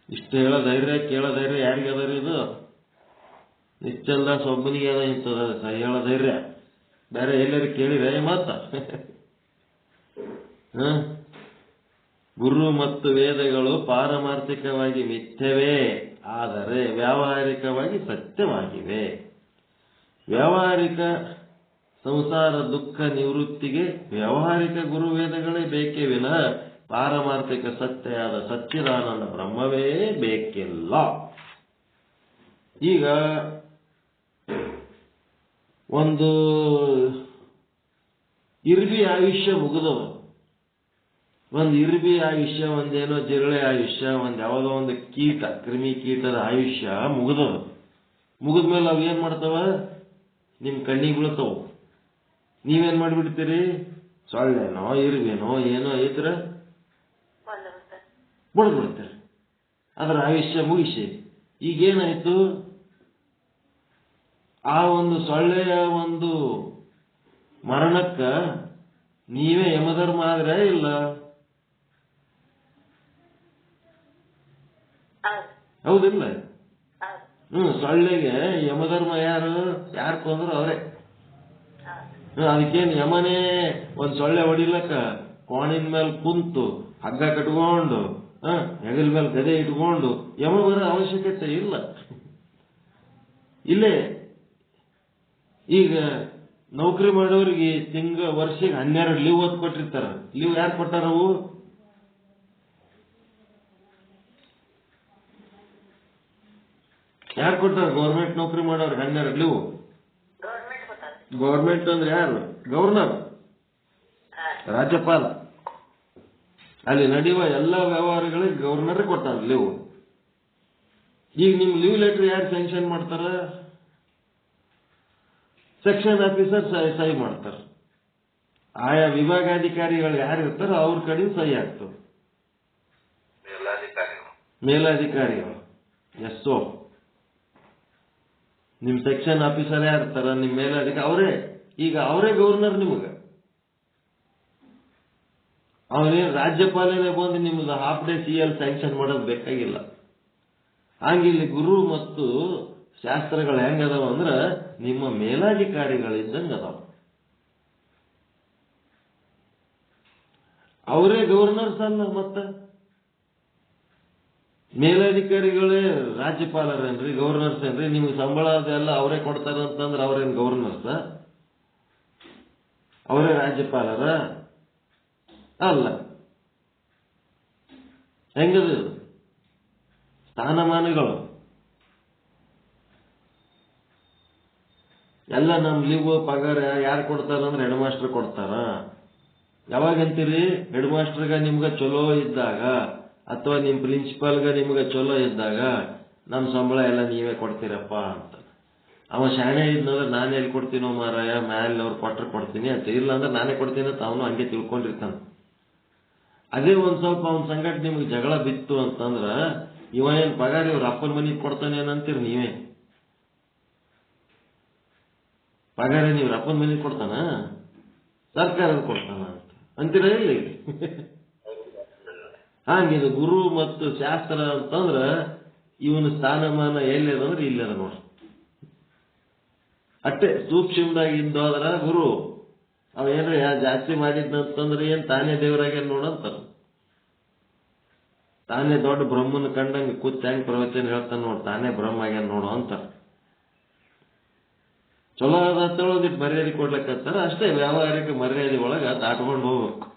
ಇಷ್ಟು ಹೇಳೋ ಧೈರ್ಯ ಕೇಳೋ ಧೈರ್ಯ ಯಾರಿಗದ? ಇದು ನಿಶ್ಚಲ್ದಾಸ್ ಒಬ್ಬನಿಗೆ ಅದ ಇಂಥದ ಹೇಳೋ ಧೈರ್ಯ. ಬೇರೆ ಎಲ್ಲರೂ ಕೇಳಿವೆ ಮತ್ತ ಗುರು ಮತ್ತು ವೇದಗಳು ಪಾರಮಾರ್ಥಿಕವಾಗಿ ಮಿಥ್ಯವೇ, ಆದರೆ ವ್ಯಾವಹಾರಿಕವಾಗಿ ಸತ್ಯವಾಗಿವೆ. ವ್ಯಾವಹಾರಿಕ ಸಂಸಾರ ದುಃಖ ನಿವೃತ್ತಿಗೆ ವ್ಯಾವಹಾರಿಕ ಗುರು ವೇದಗಳೇ ಬೇಕೇ ವಿನಃ ಪಾರಮಾರ್ಥಿಕ ಸತ್ಯವಾದ ಸಚ್ಚಿದಾನಂದ ಬ್ರಹ್ಮವೇ ಬೇಕಿಲ್ಲ. ಈಗ ಒಂದು ಇರ್ಬಿ ಆಯುಷ್ಯ ಮುಗಿದವ, ಒಂದು ಇರ್ಬಿ ಆಯುಷ್ಯ, ಒಂದೇನೋ ಜಿರಳೆ ಆಯುಷ್ಯ, ಒಂದು ಯಾವುದೋ ಒಂದು ಕೀಟ, ಕ್ರಿಮಿ ಕೀಟದ ಆಯುಷ್ಯ ಮುಗಿದವ. ಮುಗಿದ್ಮೇಲೆ ಅವು ಏನ್ ಮಾಡ್ತಾವ? ನಿಮ್ ಕಣ್ಣಿಗೆ ಬೀಳ್ತಾವ. ನೀವೇನ್ ಮಾಡಿಬಿಡ್ತೀರಿ? ಸೊಳ್ಳೆನೋ ಇರ್ಬೇನೋ ಏನೋ ಇದ್ರ ಬಿಡ್ಬಿಡ್ತೀರಿ, ಅದರ ಆಯುಷ್ಯ ಮುಗಿಸಿ. ಈಗೇನಾಯ್ತು? ಆ ಒಂದು ಸೊಳ್ಳೆಯ ಒಂದು ಮರಣಕ್ಕ ನೀವೇ ಯಮಧರ್ಮ ಆದ್ರೆ ಇಲ್ಲ? ಹೌದಿಲ್ಲ? ಸೊಳ್ಳೆಗೆ ಯಮಧರ್ಮ ಯಾರು ಕೊಂದ್ರು ಅವರೇ. ಅದಕ್ಕೇನು ಯಮನೇ ಒಂದ್ ಸೊಳ್ಳೆ ಹೊಡಿಲಕ್ಕ ಕೋಣಿನ ಮೇಲೆ ಕುಂತು ಹಗ್ಗ ಕಟ್ಕೊಂಡು ಹೆಗಲ ಮೇಲೆ ಗದೆ ಇಟ್ಕೊಂಡು ಯಮ ಬರೋ ಅವಶ್ಯಕತೆ ಇಲ್ಲ. ಇಲ್ಲೇ ಈಗ ನೌಕರಿ ಮಾಡೋರಿಗೆ ವರ್ಷಕ್ಕೆ 12 ಲೀವ್ ಓದ್ ಕೊಟ್ಟಿರ್ತಾರ. ಲೀವ್ ಯಾರು ಕೊಟ್ಟಾರವು? ಯಾರು ಕೊಟ್ಟಾರ? ಗೌರ್ಮೆಂಟ್ ನೌಕರಿ ಮಾಡೋರಿಗೆ 12 ಲೀವ್. ಗೌರ್ಮೆಂಟ್ ಅಂದ್ರೆ ಯಾರು? ಗವರ್ನರ್, ರಾಜ್ಯಪಾಲ. ಅಲ್ಲಿ ನಡೆಯುವ ಎಲ್ಲಾ ವ್ಯವಹಾರಗಳಿಗೆ ಗವರ್ನರ್ ಕೊಟ್ಟಾರ ಲೀವ್. ಈಗ ನಿಮ್ ಲೀವ್ ಲೆಟರ್ ಯಾರು ಸ್ಯಾಂಕ್ಷನ್ ಮಾಡ್ತಾರ? ಸೆಕ್ಷನ್ ಆಫೀಸರ್ ಸಹಿ ಮಾಡ್ತಾರ. ಆಯಾ ವಿಭಾಗಾಧಿಕಾರಿಗಳು ಯಾರು ಇರ್ತಾರ ಅವ್ರ ಕಡೆ ಸಹಿ ಆಗ್ತದೆ. ಮೇಲಾಧಿಕಾರಿಗಳು ಎಸ್ಒ. ನಿಮ್ ಸೆಕ್ಷನ್ ಆಫೀಸರ್ ಯಾರು ಇರ್ತಾರ, ನಿಮ್ ಮೇಲಾಧಿಕಾರಿ ಅವರೇ. ಈಗ ಅವರೇ ಗವರ್ನರ್ ನಿಮಗ. ಅವನೇನು ರಾಜ್ಯಪಾಲನೆ ಬಂದು ನಿಮ್ದು ಹಾಫ್ ಡೇ CL ಸ್ಯಾಂಕ್ಷನ್ ಮಾಡೋದು ಬೇಕಾಗಿಲ್ಲ. ಹಂಗಿಲ್ಲಿ ಗುರು ಮತ್ತು ಶಾಸ್ತ್ರಗಳು ಹೆಂಗದಾವ ಅಂದ್ರ ನಿಮ್ಮ ಮೇಲಾಧಿಕಾರಿಗಳಿದ್ದಂಗ ಅದಾವ. ಅವರೇ ಗವರ್ನರ್ಸ್ ಅಲ್ಲ, ಮತ್ತ ಮೇಲಾಧಿಕಾರಿಗಳೇ ರಾಜ್ಯಪಾಲರೇನ್ರಿ, ಗವರ್ನರ್ಸ್ ಏನ್ರಿ? ನಿಮ್ಗೆ ಸಂಬಳ ಅದೆಲ್ಲ ಅವರೇ ಕೊಡ್ತಾರಂತಂದ್ರೆ ಅವ್ರೇನ್ ಗವರ್ನರ್ಸ್? ಅವರೇ ರಾಜ್ಯಪಾಲರ ಅಲ್ಲ. ಹೆಂಗದು ಸ್ಥಾನಮಾನಗಳು? ಎಲ್ಲ ನಮ್ ಲೀವ್ ಪಗಾರ ಯಾರು ಕೊಡ್ತಾರಂದ್ರೆ ಹೆಡ್ ಮಾಸ್ಟರ್ ಕೊಡ್ತಾರ. ಯಾವಾಗಂತೀರಿ? ಹೆಡ್ ಮಾಸ್ಟರ್ಗ ನಿಮ್ಗ ಚಲೋ ಇದ್ದಾಗ ಅಥವಾ ನಿಮ್ ಪ್ರಿನ್ಸಿಪಾಲ್ಗ ನಿಮ್ಗ ಚಲೋ ಇದ್ದಾಗ ನಮ್ ಸಂಬಳ ಎಲ್ಲ ನೀವೇ ಕೊಡ್ತೀರಪ್ಪ ಅಂತ. ಅವ ಶಾಣೆ ಇದ್ನಂದ್ರೆ ನಾನೇ ಎಲ್ಲಿ ಕೊಡ್ತೀನೋ ಮಾರಾಯ, ಮ್ಯಾಲೆ ಅವ್ರು ಕೊಟ್ರೆ ಕೊಡ್ತೀನಿ ಅಂತ. ಇಲ್ಲ ಅಂದ್ರೆ ನಾನೇ ಕೊಡ್ತೀನಿ ಅಂತ ಅವನು ಹಂಗೆ ತಿಳ್ಕೊಂಡಿರ್ತಾನ. ಅದೇ ಒಂದ್ ಸ್ವಲ್ಪ ಅವನ ಸಂಗಟ ನಿಮ್ಗೆ ಜಗಳ ಬಿತ್ತು ಅಂತಂದ್ರ ಇವ ಏನ್ ಪಗಾರ ಇವ್ರ ಅಪ್ಪನ ಮನೆಗೆ ಕೊಡ್ತಾನೆ ಏನಂತೀರಿ ನೀವೇ? ಪಗಾರ ನೀವ್ರ ಅಪ್ಪನ ಮನೆಗೆ ಕೊಡ್ತಾನ, ಸರ್ಕಾರದ ಕೊಡ್ತಾನ ಅಂತೀರ ಇಲ್ಲಿ? ಹಂಗಿದು ಗುರು ಮತ್ತು ಶಾಸ್ತ್ರ ಅಂತಂದ್ರ ಇವನ ಸ್ಥಾನಮಾನ ಎಲ್ಲಿದಂದ್ರೆ ಇಲ್ಲದ ನೋಡ್ರಿ. ಅಟ್ಟೆ ಸೂಕ್ಷ್ಮದಾಗಿ ಇದ್ದೋದ್ರ ಗುರು ಅವ ಏನ್ರ ಜಾಸ್ತಿ ಮಾಡಿದ್ನಂತಂದ್ರೆ ಏನ್ ತಾನೇ ದೇವರಾಗ ನೋಡಂತಾರ. ತಾನೇ ದೊಡ್ಡ ಬ್ರಹ್ಮನ ಕಂಡಂಗೆ ಕೂತ್ ಹೆಂಗ್ ಪ್ರವಚನ ಹೇಳ್ತಾನ ನೋಡ್, ತಾನೇ ಬ್ರಹ್ಮ ಆಗ್ಯಾನ ನೋಡು ಅಂತಾರ. ಚಲೋ ಅದ ಒಂದಿಟ್ಟು ಮರ್ಯಾದೆ ಕೊಡ್ಲಕ್ಕಂತಾರ ಅಷ್ಟೇ. ವ್ಯಾವಹಾರಿಕ ಮರ್ಯಾದೆ ಒಳಗ ದಾಟ್ಕೊಂಡು ಹೋಗ್ಬೇಕು.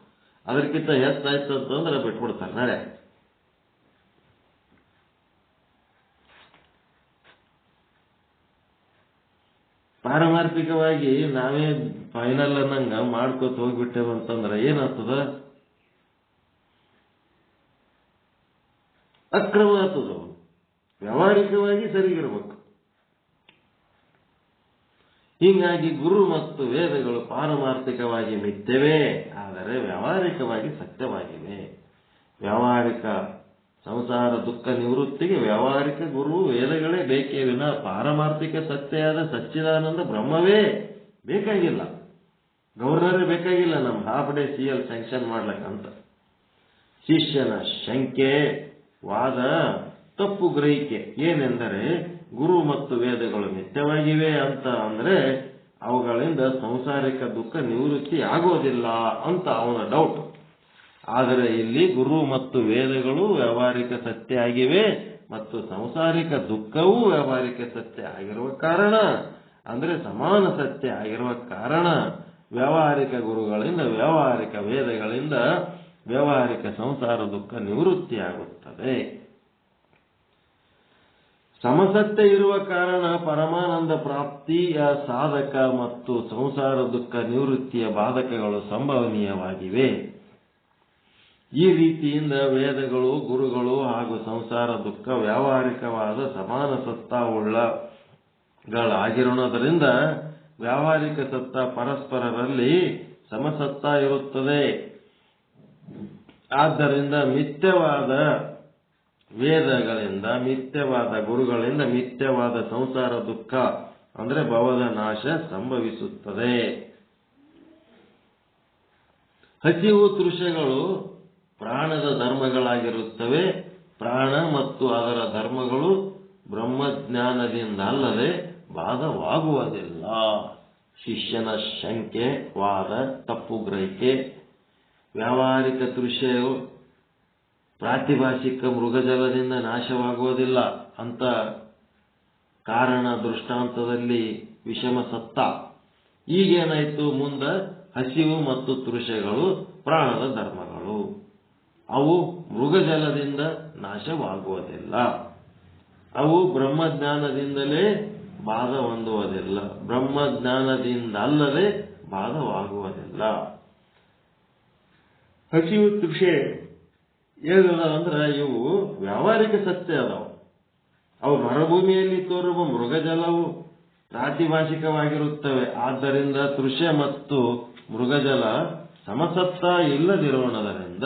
ಅದಕ್ಕಿಂತ ಹೆಚ್ಚಾಯ್ತು ಅಂತಂದ್ರೆ ಬಿಟ್ಬಿಡ್ತಾರೆ. ನಾಳೆ ಪಾರಮಾರ್ಥಿಕವಾಗಿ ನಾವೇ ಫೈನಲ್ ಅನ್ನಂಗ ಮಾಡ್ಕೋತ ಹೋಗ್ಬಿಟ್ಟೇವಂತಂದ್ರ ಏನಾಗ್ತದ? ಅಕ್ರಮ ಆಗ್ತದ. ವ್ಯಾವಹಾರಿಕವಾಗಿ ಸರಿಗಿರ್ಬೇಕು. ಹೀಗಾಗಿ ಗುರು ಮತ್ತು ವೇದಗಳು ಪಾರಮಾರ್ಥಿಕವಾಗಿ ಮಿಥ್ಯವೇ, ಆದರೆ ವ್ಯಾವಹಾರಿಕವಾಗಿ ಸತ್ಯವಾಗಿವೆ. ವ್ಯಾವಹಾರಿಕ ಸಂಸಾರ ದುಃಖ ನಿವೃತ್ತಿಗೆ ವ್ಯಾವಹಾರಿಕ ಗುರು ವೇದಗಳೇ ಬೇಕೇ ವಿನ ಪಾರಮಾರ್ಥಿಕ ಸತ್ಯವಾದ ಸಚ್ಚಿದಾನಂದ ಬ್ರಹ್ಮವೇ ಬೇಕಾಗಿಲ್ಲ. ಗವರ್ನರೇ ಬೇಕಾಗಿಲ್ಲ ನಮ್ ಹಾಫ್ ಡೇ CL ಸ್ಯಾಂಕ್ಷನ್ ಮಾಡ್ಲಕ್ಕಂತ. ಶಿಷ್ಯನ ಶಂಕೆ, ವಾದ, ತಪ್ಪು ಗ್ರಹಿಕೆ ಏನೆಂದರೆ ಗುರು ಮತ್ತು ವೇದಗಳು ಮಿಥ್ಯವಾಗಿವೆ ಅಂತ ಅಂದ್ರೆ ಅವುಗಳಿಂದ ಸಂಸಾರಿಕ ದುಃಖ ನಿವೃತ್ತಿ ಆಗೋದಿಲ್ಲ ಅಂತ ಅವನ ಡೌಟ್. ಆದರೆ ಇಲ್ಲಿ ಗುರು ಮತ್ತು ವೇದಗಳು ವ್ಯಾವಹಾರಿಕ ಸತ್ಯ ಆಗಿವೆ ಮತ್ತು ಸಂಸಾರಿಕ ದುಃಖವೂ ವ್ಯಾವಹಾರಿಕ ಸತ್ಯ ಆಗಿರುವ ಕಾರಣ, ಅಂದರೆ ಸಮಾನ ಸತ್ಯ ಆಗಿರುವ ಕಾರಣ, ವ್ಯಾವಹಾರಿಕ ಗುರುಗಳಿಂದ ವ್ಯಾವಹಾರಿಕ ವೇದಗಳಿಂದ ವ್ಯಾವಹಾರಿಕ ಸಂಸಾರ ದುಃಖ ನಿವೃತ್ತಿಯಾಗುತ್ತದೆ. ಸಮಸತ್ಯ ಇರುವ ಕಾರಣ ಪರಮಾನಂದ ಪ್ರಾಪ್ತಿಯ ಸಾಧಕ ಮತ್ತು ಸಂಸಾರ ದುಃಖ ನಿವೃತ್ತಿಯ ಬಾಧಕಗಳು ಸಂಭವನೀಯವಾಗಿವೆ. ಈ ರೀತಿಯಿಂದ ವೇದಗಳು, ಗುರುಗಳು ಹಾಗೂ ಸಂಸಾರ ದುಃಖ ವ್ಯಾವಹಾರಿಕವಾದ ಸಮಾನ ಸತ್ತಾವುಳ್ಳಗಳಾಗಿರುವುದರಿಂದ ವ್ಯಾವಹಾರಿಕ ಸತ್ತ ಪರಸ್ಪರರಲ್ಲಿ ಸಮಸತ್ತ ಇರುತ್ತದೆ. ಆದ್ದರಿಂದ ಮಿಥ್ಯವಾದ ವೇದಗಳಿಂದ, ಮಿಥ್ಯವಾದ ಗುರುಗಳಿಂದ ಮಿಥ್ಯವಾದ ಸಂಸಾರ ದುಃಖ ಅಂದರೆ ಭವದ ನಾಶ ಸಂಭವಿಸುತ್ತದೆ. ಹಸಿವು ತೃಷೆಗಳು ಪ್ರಾಣದ ಧರ್ಮಗಳಾಗಿರುತ್ತವೆ. ಪ್ರಾಣ ಮತ್ತು ಅದರ ಧರ್ಮಗಳು ಬ್ರಹ್ಮಜ್ಞಾನದಿಂದ ಅಲ್ಲದೆ ಬಾಧವಾಗುವುದಿಲ್ಲ. ಶಿಷ್ಯನ ಶಂಕೆ, ವಾದ, ತಪ್ಪು ಗ್ರಹಿಕೆ. ವ್ಯಾವಹಾರಿಕ ತೃಷೆಯು ಪ್ರಾತಿಭಾಷಿಕ ಮೃಗಜಲದಿಂದ ನಾಶವಾಗುವುದಿಲ್ಲ ಅಂತ ಕಾರಣ ದೃಷ್ಟಾಂತದಲ್ಲಿ ವಿಷಮ ಸತ್ತ. ಈಗೇನಾಯ್ತು, ಮುಂದೆ ಹಸಿವು ಮತ್ತು ತೃಷೆಗಳು ಪ್ರಾಣದ ಧರ್ಮಗಳು, ಅವು ಮೃಗಜಲದಿಂದ ನಾಶವಾಗುವುದಿಲ್ಲ. ಅವು ಬ್ರಹ್ಮಜ್ಞಾನದಿಂದಲೇ ಬಾಧ ಹೊಂದುವುದಿಲ್ಲ, ಬ್ರಹ್ಮಜ್ಞಾನದಿಂದಲ್ಲದೆ ಬಾಧವಾಗುವುದಿಲ್ಲ. ಹಸಿವು ತೃಷೆ ಏನದ ಅಂದ್ರೆ ಇವು ವ್ಯಾವಹಾರಿಕ ಸತ್ಯ ಅದಾವ. ಅವು ಮರುಭೂಮಿಯಲ್ಲಿ ತೋರುವ ಮೃಗಜಲವು ಪ್ರಾತಿಭಾಷಿಕವಾಗಿರುತ್ತವೆ. ಆದ್ದರಿಂದ ತೃಷೆ ಮತ್ತು ಮೃಗಜಲ ಸಮಸತ್ತ ಇಲ್ಲದಿರುವುದರಿಂದ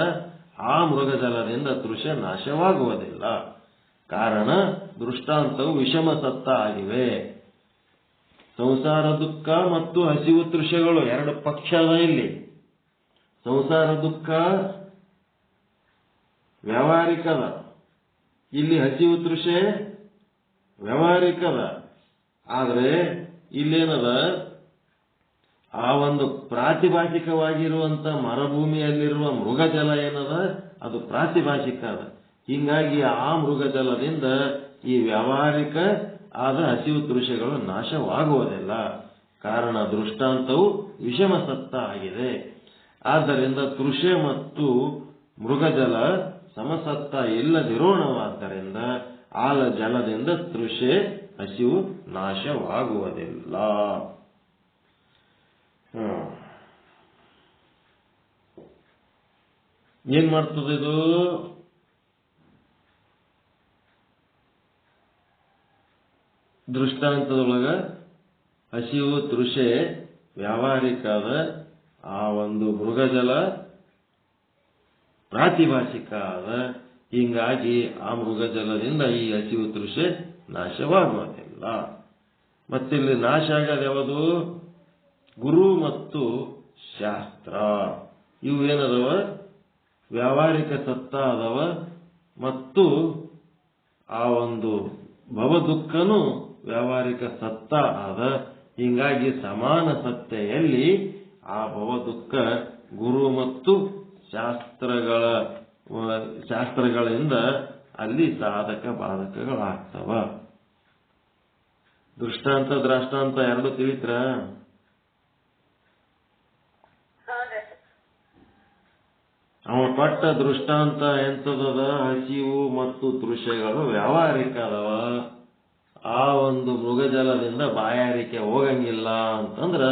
ಆ ಮೃಗಜಲದಿಂದ ತೃಷೆ ನಾಶವಾಗುವುದಿಲ್ಲ. ಕಾರಣ ದೃಷ್ಟಾಂತವು ವಿಷಮ ಸತ್ತ ಆಗಿವೆ. ಸಂಸಾರ ದುಃಖ ಮತ್ತು ಹಸಿವು ತೃಷೆಗಳು ಎರಡು ಪಕ್ಷದ. ಇಲ್ಲಿ ಸಂಸಾರ ದುಃಖ ವ್ಯಾವಹಾರಿಕದ, ಇಲ್ಲಿ ಹಸಿವು ತೃಷೆ ವ್ಯಾವಹಾರಿಕದ. ಆದರೆ ಇಲ್ಲೇನದ, ಆ ಒಂದು ಪ್ರಾತಿಭಾಷಿಕವಾಗಿರುವಂತ ಮರುಭೂಮಿಯಲ್ಲಿರುವ ಮೃಗಜಲ ಏನದ, ಅದು ಪ್ರಾತಿಭಾಷಿಕ ಅದ. ಹೀಗಾಗಿ ಆ ಮೃಗಜಲದಿಂದ ಈ ವ್ಯಾವಹಾರಿಕ ಆದ ಹಸಿವು ತೃಷೆಗಳು ನಾಶವಾಗುವುದಿಲ್ಲ. ಕಾರಣ ದೃಷ್ಟಾಂತವು ವಿಷಮ ಸತ್ತ ಆಗಿದೆ. ಆದ್ದರಿಂದ ತೃಷೆ ಮತ್ತು ಮೃಗಜಲ ಸಮಸತ್ತ ಇಲ್ಲದಿರೋಣವಾದ್ದರಿಂದ ಆ ಜಲದಿಂದ ತೃಷೆ, ಹಸಿವು ನಾಶವಾಗುವುದಿಲ್ಲ. ಏನ್ ಮಾಡ್ತದೆ ಇದು? ದೃಷ್ಟಾಂತದೊಳಗ ಹಸಿವು ತೃಷೆ ವ್ಯಾವಹಾರಿಕದ, ಆ ಒಂದು ಮೃಗಜಲ ಪ್ರಾತಿಭಾಷಿಕ ಆದ. ಹೀಗಾಗಿ ಆ ಮೃಗಜಲದಿಂದ ಈ ಹಸಿವು ತೃಷೆ ನಾಶವಾಗುವುದಿಲ್ಲ. ಮತ್ತಿಲ್ಲಿ ನಾಶ ಆಗದ ಯಾವುದು? ಗುರು ಮತ್ತು ಶಾಸ್ತ್ರ. ಇವು ಏನದವ? ವ್ಯಾವಹಾರಿಕ ಸತ್ತ ಅದವ. ಮತ್ತು ಆ ಒಂದು ಭವದುಃಖನು ವ್ಯಾವಹಾರಿಕ ಸತ್ತ ಆದ. ಹೀಗಾಗಿ ಸಮಾನ ಸತ್ತೆಯಲ್ಲಿ ಆ ಭವದುಃಖ ಗುರು ಮತ್ತು ಶಾಸ್ತ್ರಗಳಿಂದ ಅಲ್ಲಿ ಸಾಧಕ ಬಾಧಕಗಳಾಗ್ತವ. ದೃಷ್ಟಾಂತ ದ್ರಾಷ್ಟಾಂತ ಎರಡು ತಿಳಿತ್ರ? ಅವ ಕೊಟ್ಟ ದೃಷ್ಟಾಂತ ಎಂತದದ? ಹಸಿವು ಮತ್ತು ತೃಷೆಗಳು ವ್ಯಾವಹಾರಿಕ ಅದವ. ಆ ಒಂದು ಮೃಗಜಲದಿಂದ ಬಾಯಾರಿಕೆ ಹೋಗಂಗಿಲ್ಲ ಅಂತಂದ್ರ,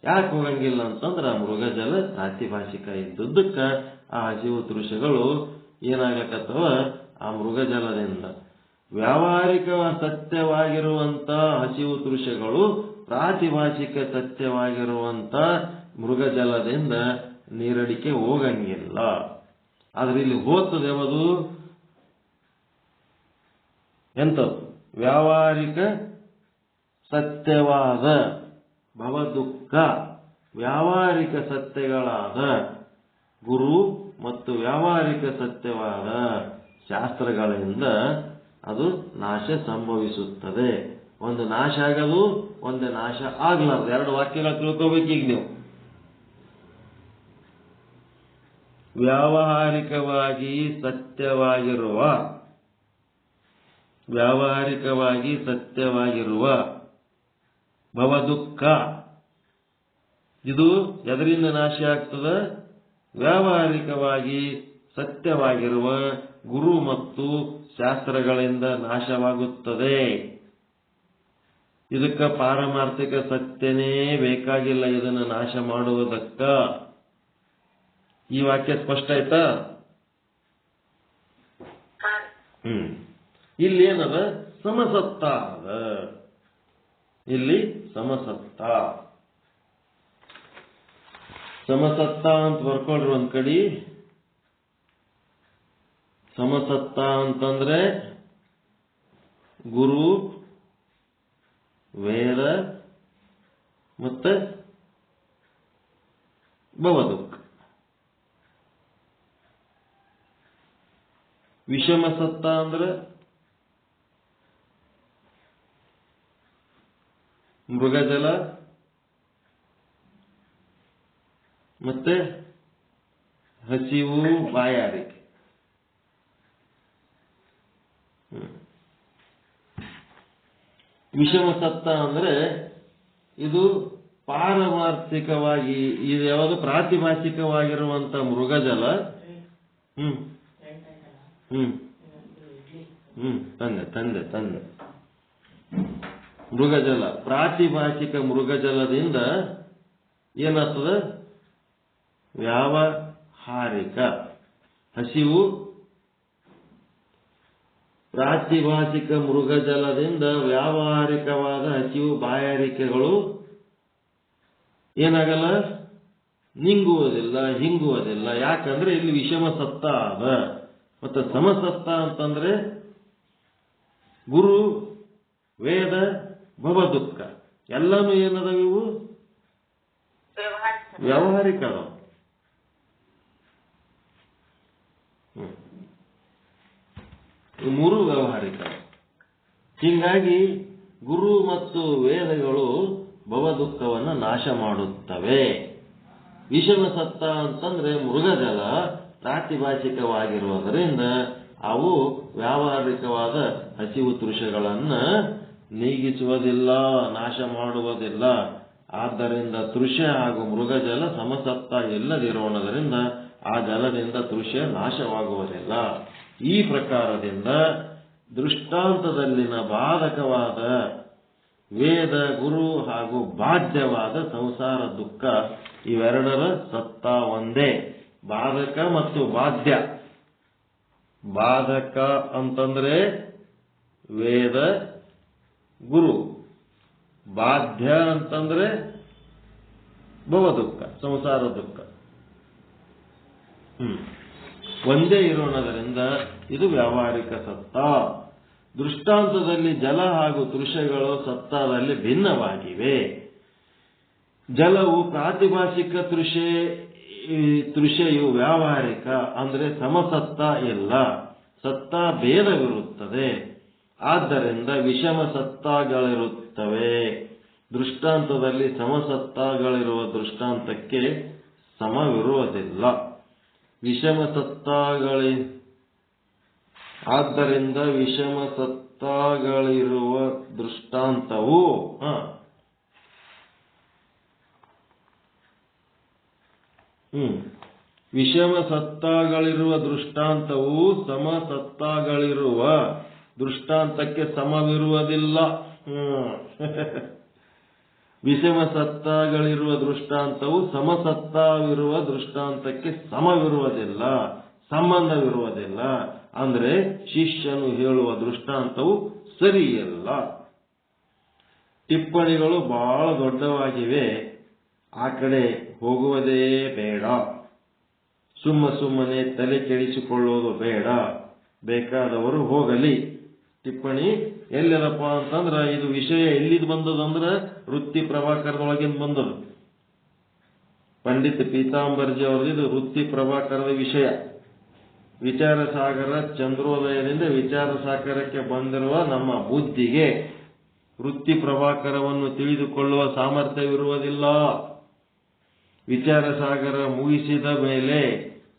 ಯಾಕೆ ಹೋಗಂಗಿಲ್ಲ ಅಂತಂದ್ರ ಮೃಗಜಲ ಪ್ರಾತಿಭಾಷಿಕ ಇದ್ದದ್ದಕ್ಕ ಆ ಹಸಿವು ತೃಷೆಗಳು ಏನಾಗಕತ್ತವ? ಆ ಮೃಗಜಲದಿಂದ ವ್ಯಾವಹಾರಿಕ ಸತ್ಯವಾಗಿರುವಂತ ಹಸಿವು ತೃಷೆಗಳು ಪ್ರಾತಿಭಾಷಿಕ ಸತ್ಯವಾಗಿರುವಂತ ಮೃಗಜಲದಿಂದ ನೀರಡಿಕೆ ಹೋಗಂಗಿಲ್ಲ. ಆದ್ರೆ ಇಲ್ಲಿ ಹೋಗ್ತದೆ ಯಾವುದು? ಎಂಥದ್ದು? ವ್ಯಾವಹಾರಿಕ ಸತ್ಯವಾದ ಭವದುಃಖ, ವ್ಯಾವಹಾರಿಕ ಸತ್ಯಗಳಾದ ಗುರು ಮತ್ತು ವ್ಯಾವಹಾರಿಕ ಸತ್ಯವಾದ ಶಾಸ್ತ್ರಗಳಿಂದ ಅದು ನಾಶ ಸಂಭವಿಸುತ್ತದೆ. ಒಂದು ನಾಶ ಆಗದು, ಒಂದು ನಾಶ ಆಗ್ಲಾರ್ದು. ಎರಡು ವಾಕ್ಯಗಳು ತಿಳ್ಕೋಬೇಕೀಗ ನೀವು. ವ್ಯಾವಹಾರಿಕವಾಗಿ ಸತ್ಯವಾಗಿರುವ ಭವದುಃಖ, ಇದು ಎದರಿಂದ ನಾಶ ಆಗ್ತದ? ವ್ಯಾವಹಾರಿಕವಾಗಿ ಸತ್ಯವಾಗಿರುವ ಗುರು ಮತ್ತು ಶಾಸ್ತ್ರಗಳಿಂದ ನಾಶವಾಗುತ್ತದೆ. ಇದಕ್ಕೆ ಪಾರಮಾರ್ಥಿಕ ಸತ್ಯನೇ ಬೇಕಾಗಿಲ್ಲ ಇದನ್ನು ನಾಶ ಮಾಡುವುದಕ್ಕ. ಈ ವಾಕ್ಯ ಸ್ಪಷ್ಟ ಆಯ್ತಾ? ಇಲ್ಲಿ ಏನದ? ಸಮಸತ್ತ ಅದ. ಇಲ್ಲಿ ಸಮಸತ್ತ ಅಂತ ಬರ್ಕೊಳ್ರಿ ಒಂದ್ ಕಡೆ. ಸಮಸತ್ತ ಅಂತಂದ್ರೆ ಗುರು, ವೇದ ಮತ್ತೆ ಭವದುಃಖ. ವಿಷಮ ಸತ್ತ ಅಂದ್ರೆ ಮೃಗಜಲ ಮತ್ತೆ ಹಸಿವು, ಬಾಯಾರಿಕೆ. ವಿಷಮ ಸತ್ತ ಅಂದ್ರೆ ಇದು ಪಾರಮಾರ್ಥಿಕವಾಗಿ, ಇದು ಯಾವುದು ಪ್ರಾತಿಭಾಷಿಕವಾಗಿರುವಂತ ಮೃಗಜಲ. ತಂದೆ ಮೃಗಜಲ, ಪ್ರಾತಿಭಾಷಿಕ ಮೃಗಜಲದಿಂದ ಏನಾಗ್ತದ? ವ್ಯಾವಹಾರಿಕ ಹಸಿವು, ಪ್ರಾತಿಭಾಷಿಕ ಮೃಗಜಲದಿಂದ ವ್ಯಾವಹಾರಿಕವಾದ ಹಸಿವು, ಬಾಯಾರಿಕೆಗಳು ಏನಾಗಲ್ಲ? ನಿಂಗುವುದಿಲ್ಲ, ಹಿಂಗುವುದಿಲ್ಲ. ಯಾಕಂದ್ರೆ ಇಲ್ಲಿ ವಿಷಮ ಸತ್ತ ಅದ. ಮತ್ತೆ ಸಮಸತ್ತ ಅಂತಂದ್ರೆ ಗುರು, ವೇದ, ಭವದುಃಖ ಎಲ್ಲಾನು ಏನದಾವ? ಇವು ವ್ಯಾವಹಾರಿಕ ಅದಾವ. ಮೂರು ವ್ಯಾವಹಾರಿಕ. ಹೀಗಾಗಿ ಗುರು ಮತ್ತು ವೇದಗಳು ಭವದುಃಖವನ್ನು ನಾಶ ಮಾಡುತ್ತವೆ. ವಿಷಮ ಸತ್ತ ಅಂತಂದ್ರೆ ಮೃಗಜಲ ಪ್ರಾತಿಭಾಷಿಕವಾಗಿರುವುದರಿಂದ ಅವು ವ್ಯಾವಹಾರಿಕವಾದ ಹಸಿವು ತೃಷಗಳನ್ನು ನೀಗಿಸುವುದಿಲ್ಲ, ನಾಶ ಮಾಡುವುದಿಲ್ಲ. ಆದ್ದರಿಂದ ತೃಷೆ ಹಾಗೂ ಮೃಗಜಲ ಸಮಸತ್ತ ಇಲ್ಲದಿರೋಣದರಿಂದ ಆ ಜಲದಿಂದ ತೃಷೆ ನಾಶವಾಗುವುದಿಲ್ಲ. ಈ ಪ್ರಕಾರದಿಂದ ದೃಷ್ಟಾಂತದಲ್ಲಿನ ಬಾಧಕವಾದ ವೇದ, ಗುರು ಹಾಗೂ ಬಾಧ್ಯವಾದ ಸಂಸಾರ ದುಃಖ ಇವೆರಡರ ಸತ್ತ ಒಂದೇ. ಬಾಧಕ ಮತ್ತು ಬಾಧ್ಯ. ಬಾಧಕ ಅಂತಂದ್ರೆ ವೇದ, ಗುರು. ಬಾಧ್ಯ ಅಂತಂದ್ರೆ ಭವದುಃಖ, ಸಂಸಾರ ದುಃಖ. ಒಂದೇ ಇರೋಣದರಿಂದ ಇದು ವ್ಯಾವಹಾರಿಕ ಸತ್ತ. ದೃಷ್ಟಾಂತದಲ್ಲಿ ಜಲ ಹಾಗೂ ತೃಷೆಗಳು ಸತ್ತದಲ್ಲಿ ಭಿನ್ನವಾಗಿವೆ. ಜಲವು ಪ್ರಾತಿಭಾಷಿಕ, ತೃಷೆಯು ವ್ಯಾವಹಾರಿಕ. ಅಂದ್ರೆ ಸಮಸತ್ತ ಇಲ್ಲ, ಸತ್ತ ಭೇದವಿರುತ್ತದೆ. ಆದ್ದರಿಂದ ವಿಷಮ ಸತ್ತಗಳಿರುತ್ತವೆ. ದೃಷ್ಟಾಂತದಲ್ಲಿ ಸಮಸತ್ತಗಳಿರುವ ದೃಷ್ಟಾಂತಕ್ಕೆ ಸಮವಿರುವುದಿಲ್ಲ. ವಿಷಮ ಸತ್ತಗಳಿ ಆದ್ದರಿಂದ ವಿಷಮ ಸತ್ತಗಳಿರುವ ದೃಷ್ಟಾಂತವು ವಿಷಮ ಸತ್ತಗಳಿರುವ ದೃಷ್ಟಾಂತವು ಸಮಸತ್ತಗಳಿರುವ ದೃಷ್ಟಾಂತಕ್ಕೆ ಸಮವಿರುವುದಿಲ್ಲ. ವಿಷಮ ಸತ್ತಗಳಿರುವ ದೃಷ್ಟಾಂತವು ಸಮಸತ್ತವಿರುವ ದೃಷ್ಟಾಂತಕ್ಕೆ ಸಮವಿರುವುದಿಲ್ಲ, ಸಂಬಂಧವಿರುವುದಿಲ್ಲ. ಅಂದ್ರೆ ಶಿಷ್ಯನು ಹೇಳುವ ದೃಷ್ಟಾಂತವು ಸರಿಯಲ್ಲ. ಟಿಪ್ಪಣಿಗಳು ಬಹಳ ದೊಡ್ಡವಾಗಿವೆ. ಆ ಕಡೆ ಹೋಗುವುದೇ ಬೇಡ. ಸುಮ್ಮನೆ ತಲೆ ಕೆಡಿಸಿಕೊಳ್ಳುವುದು ಬೇಡ. ಬೇಕಾದವರು ಹೋಗಲಿ. ಟಿಪ್ಪಣಿ ಎಲ್ಲದಪ್ಪ ಅಂತಂದ್ರ ಇದು ವಿಷಯ ಎಲ್ಲಿದ್ ಬಂದದಂದ್ರ ವೃತ್ತಿ ಪ್ರಭಾಕರದೊಳಗಿಂದ ಬಂದದು. ಪಂಡಿತ್ ಪೀತಾಂಬರ್ಜಿ ಅವರದು ವೃತ್ತಿ ಪ್ರಭಾಕರದ ವಿಷಯ. ವಿಚಾರ ಸಾಗರ ಚಂದ್ರೋದಯದಿಂದ ವಿಚಾರ ಸಾಗರಕ್ಕೆ ಬಂದಿರುವ ನಮ್ಮ ಬುದ್ಧಿಗೆ ವೃತ್ತಿ ಪ್ರಭಾಕರವನ್ನು ತಿಳಿದುಕೊಳ್ಳುವ ಸಾಮರ್ಥ್ಯವಿರುವುದಿಲ್ಲ. ವಿಚಾರ ಸಾಗರ ಮುಗಿಸಿದ ಮೇಲೆ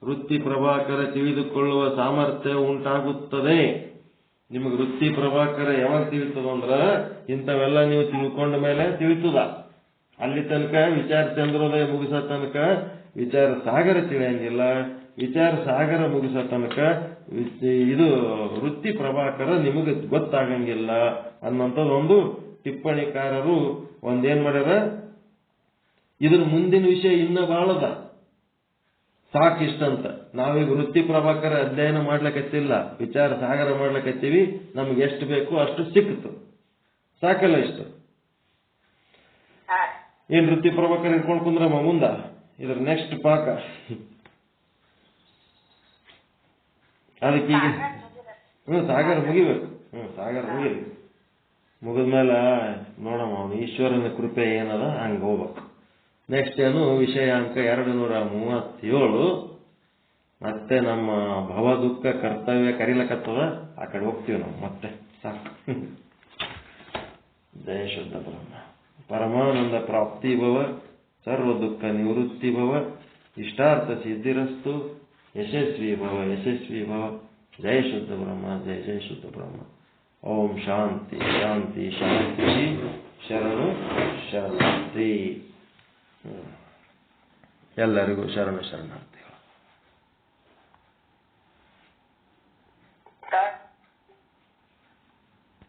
ವೃತ್ತಿ ಪ್ರಭಾಕರ ತಿಳಿದುಕೊಳ್ಳುವ ಸಾಮರ್ಥ್ಯ ಉಂಟಾಗುತ್ತದೆ. ನಿಮಗೆ ವೃತ್ತಿ ಪ್ರಭಾಕರ ಯಾವಾಗ ತಿಳಿತದಂದ್ರ ಇಂಥವೆಲ್ಲ ನೀವು ತಿಳ್ಕೊಂಡ ಮೇಲೆ ತಿಳಿತದ. ಅಲ್ಲಿ ತನಕ ವಿಚಾರ ಚಂದ್ರೋದಯ ಮುಗಿಸೋ ತನಕ ವಿಚಾರ ಸಾಗರ ತಿಳಿಯಂಗಿಲ್ಲ. ವಿಚಾರ ಸಾಗರ ಮುಗಿಸೋ ತನಕ ಇದು ವೃತ್ತಿ ಪ್ರಭಾಕರ ನಿಮಗೆ ಗೊತ್ತಾಗಂಗಿಲ್ಲ ಅನ್ನೋಂಥದ್ದೊಂದು ಟಿಪ್ಪಣಿಕಾರರು ಒಂದೇನ್ ಮಾಡ್ಯಾರ, ಇದ್ರ ಮುಂದಿನ ವಿಷಯ ಇನ್ನ ಬಹಳದ, ಸಾಕಿಷ್ಟಂತ. ನಾವೀಗ ವೃತ್ತಿ ಪ್ರಭಾಕರ ಅಧ್ಯಯನ ಮಾಡ್ಲಿಕ್ಕತ್ತಿಲ್ಲ, ವಿಚಾರ ಸಾಗರ ಮಾಡ್ಲಿಕ್ಕತ್ತೀವಿ. ನಮ್ಗೆ ಎಷ್ಟು ಬೇಕು ಅಷ್ಟು ಸಿಕ್ತು, ಸಾಕಲ್ಲ ಇಷ್ಟು. ಏನ್ ವೃತ್ತಿ ಪ್ರಭಾಕರ ಇಟ್ಕೊಂಡು ಕುಂದ್ರಮ್ಮ ಮುಂದ ಇದ್ರ ನೆಕ್ಸ್ಟ್ ಪಾಕ. ಅದಕ್ಕೀಗ ಸಾಗರ ಮುಗಿಬೇಕು. ಸಾಗರ ಮುಗಿಬೇಕು. ಮುಗಿದ್ಮೇಲೆ ನೋಡಮ್ಮ ಅವನು ಈಶ್ವರನ ಕೃಪೆ ಏನದ ಹಂಗ ಹೋಗ್ಬೇಕು. ನೆಕ್ಸ್ಟ್ ಏನು ವಿಷಯಾಂಕ 237. ಮತ್ತೆ ನಮ್ಮ ಭವ ದುಃಖ ಕರ್ತವ್ಯ ಕರಿಲಕತ್ತದ, ಆ ಕಡೆ ಹೋಗ್ತೀವಿ ನಾವು ಮತ್ತೆ. ಸಾಕು. ಜಯ ಶುದ್ಧ ಬ್ರಹ್ಮ. ಪರಮಾನಂದ ಪ್ರಾಪ್ತಿ ಭವ, ಸರ್ವ ದುಃಖ ನಿವೃತ್ತಿ ಭವ, ಇಷ್ಟಾರ್ಥ ಸಿದ್ಧಿರಸ್ತು, ಯಶಸ್ವಿ ಭವ ಯಶಸ್ವಿ ಭವ. ಜಯ ಶುದ್ಧ ಬ್ರಹ್ಮ, ಜಯ ಜಯ ಶುದ್ಧ ಬ್ರಹ್ಮ. ಓಂ ಶಾಂತಿ ಶಾಂತಿ ಶಾಂತಿ. ಶರಣು ಶರಣಾರ್ಥಿ. ಎಲ್ಲರಿಗೂ ಶರಣ ಶರಣಾರ್ಥಿ.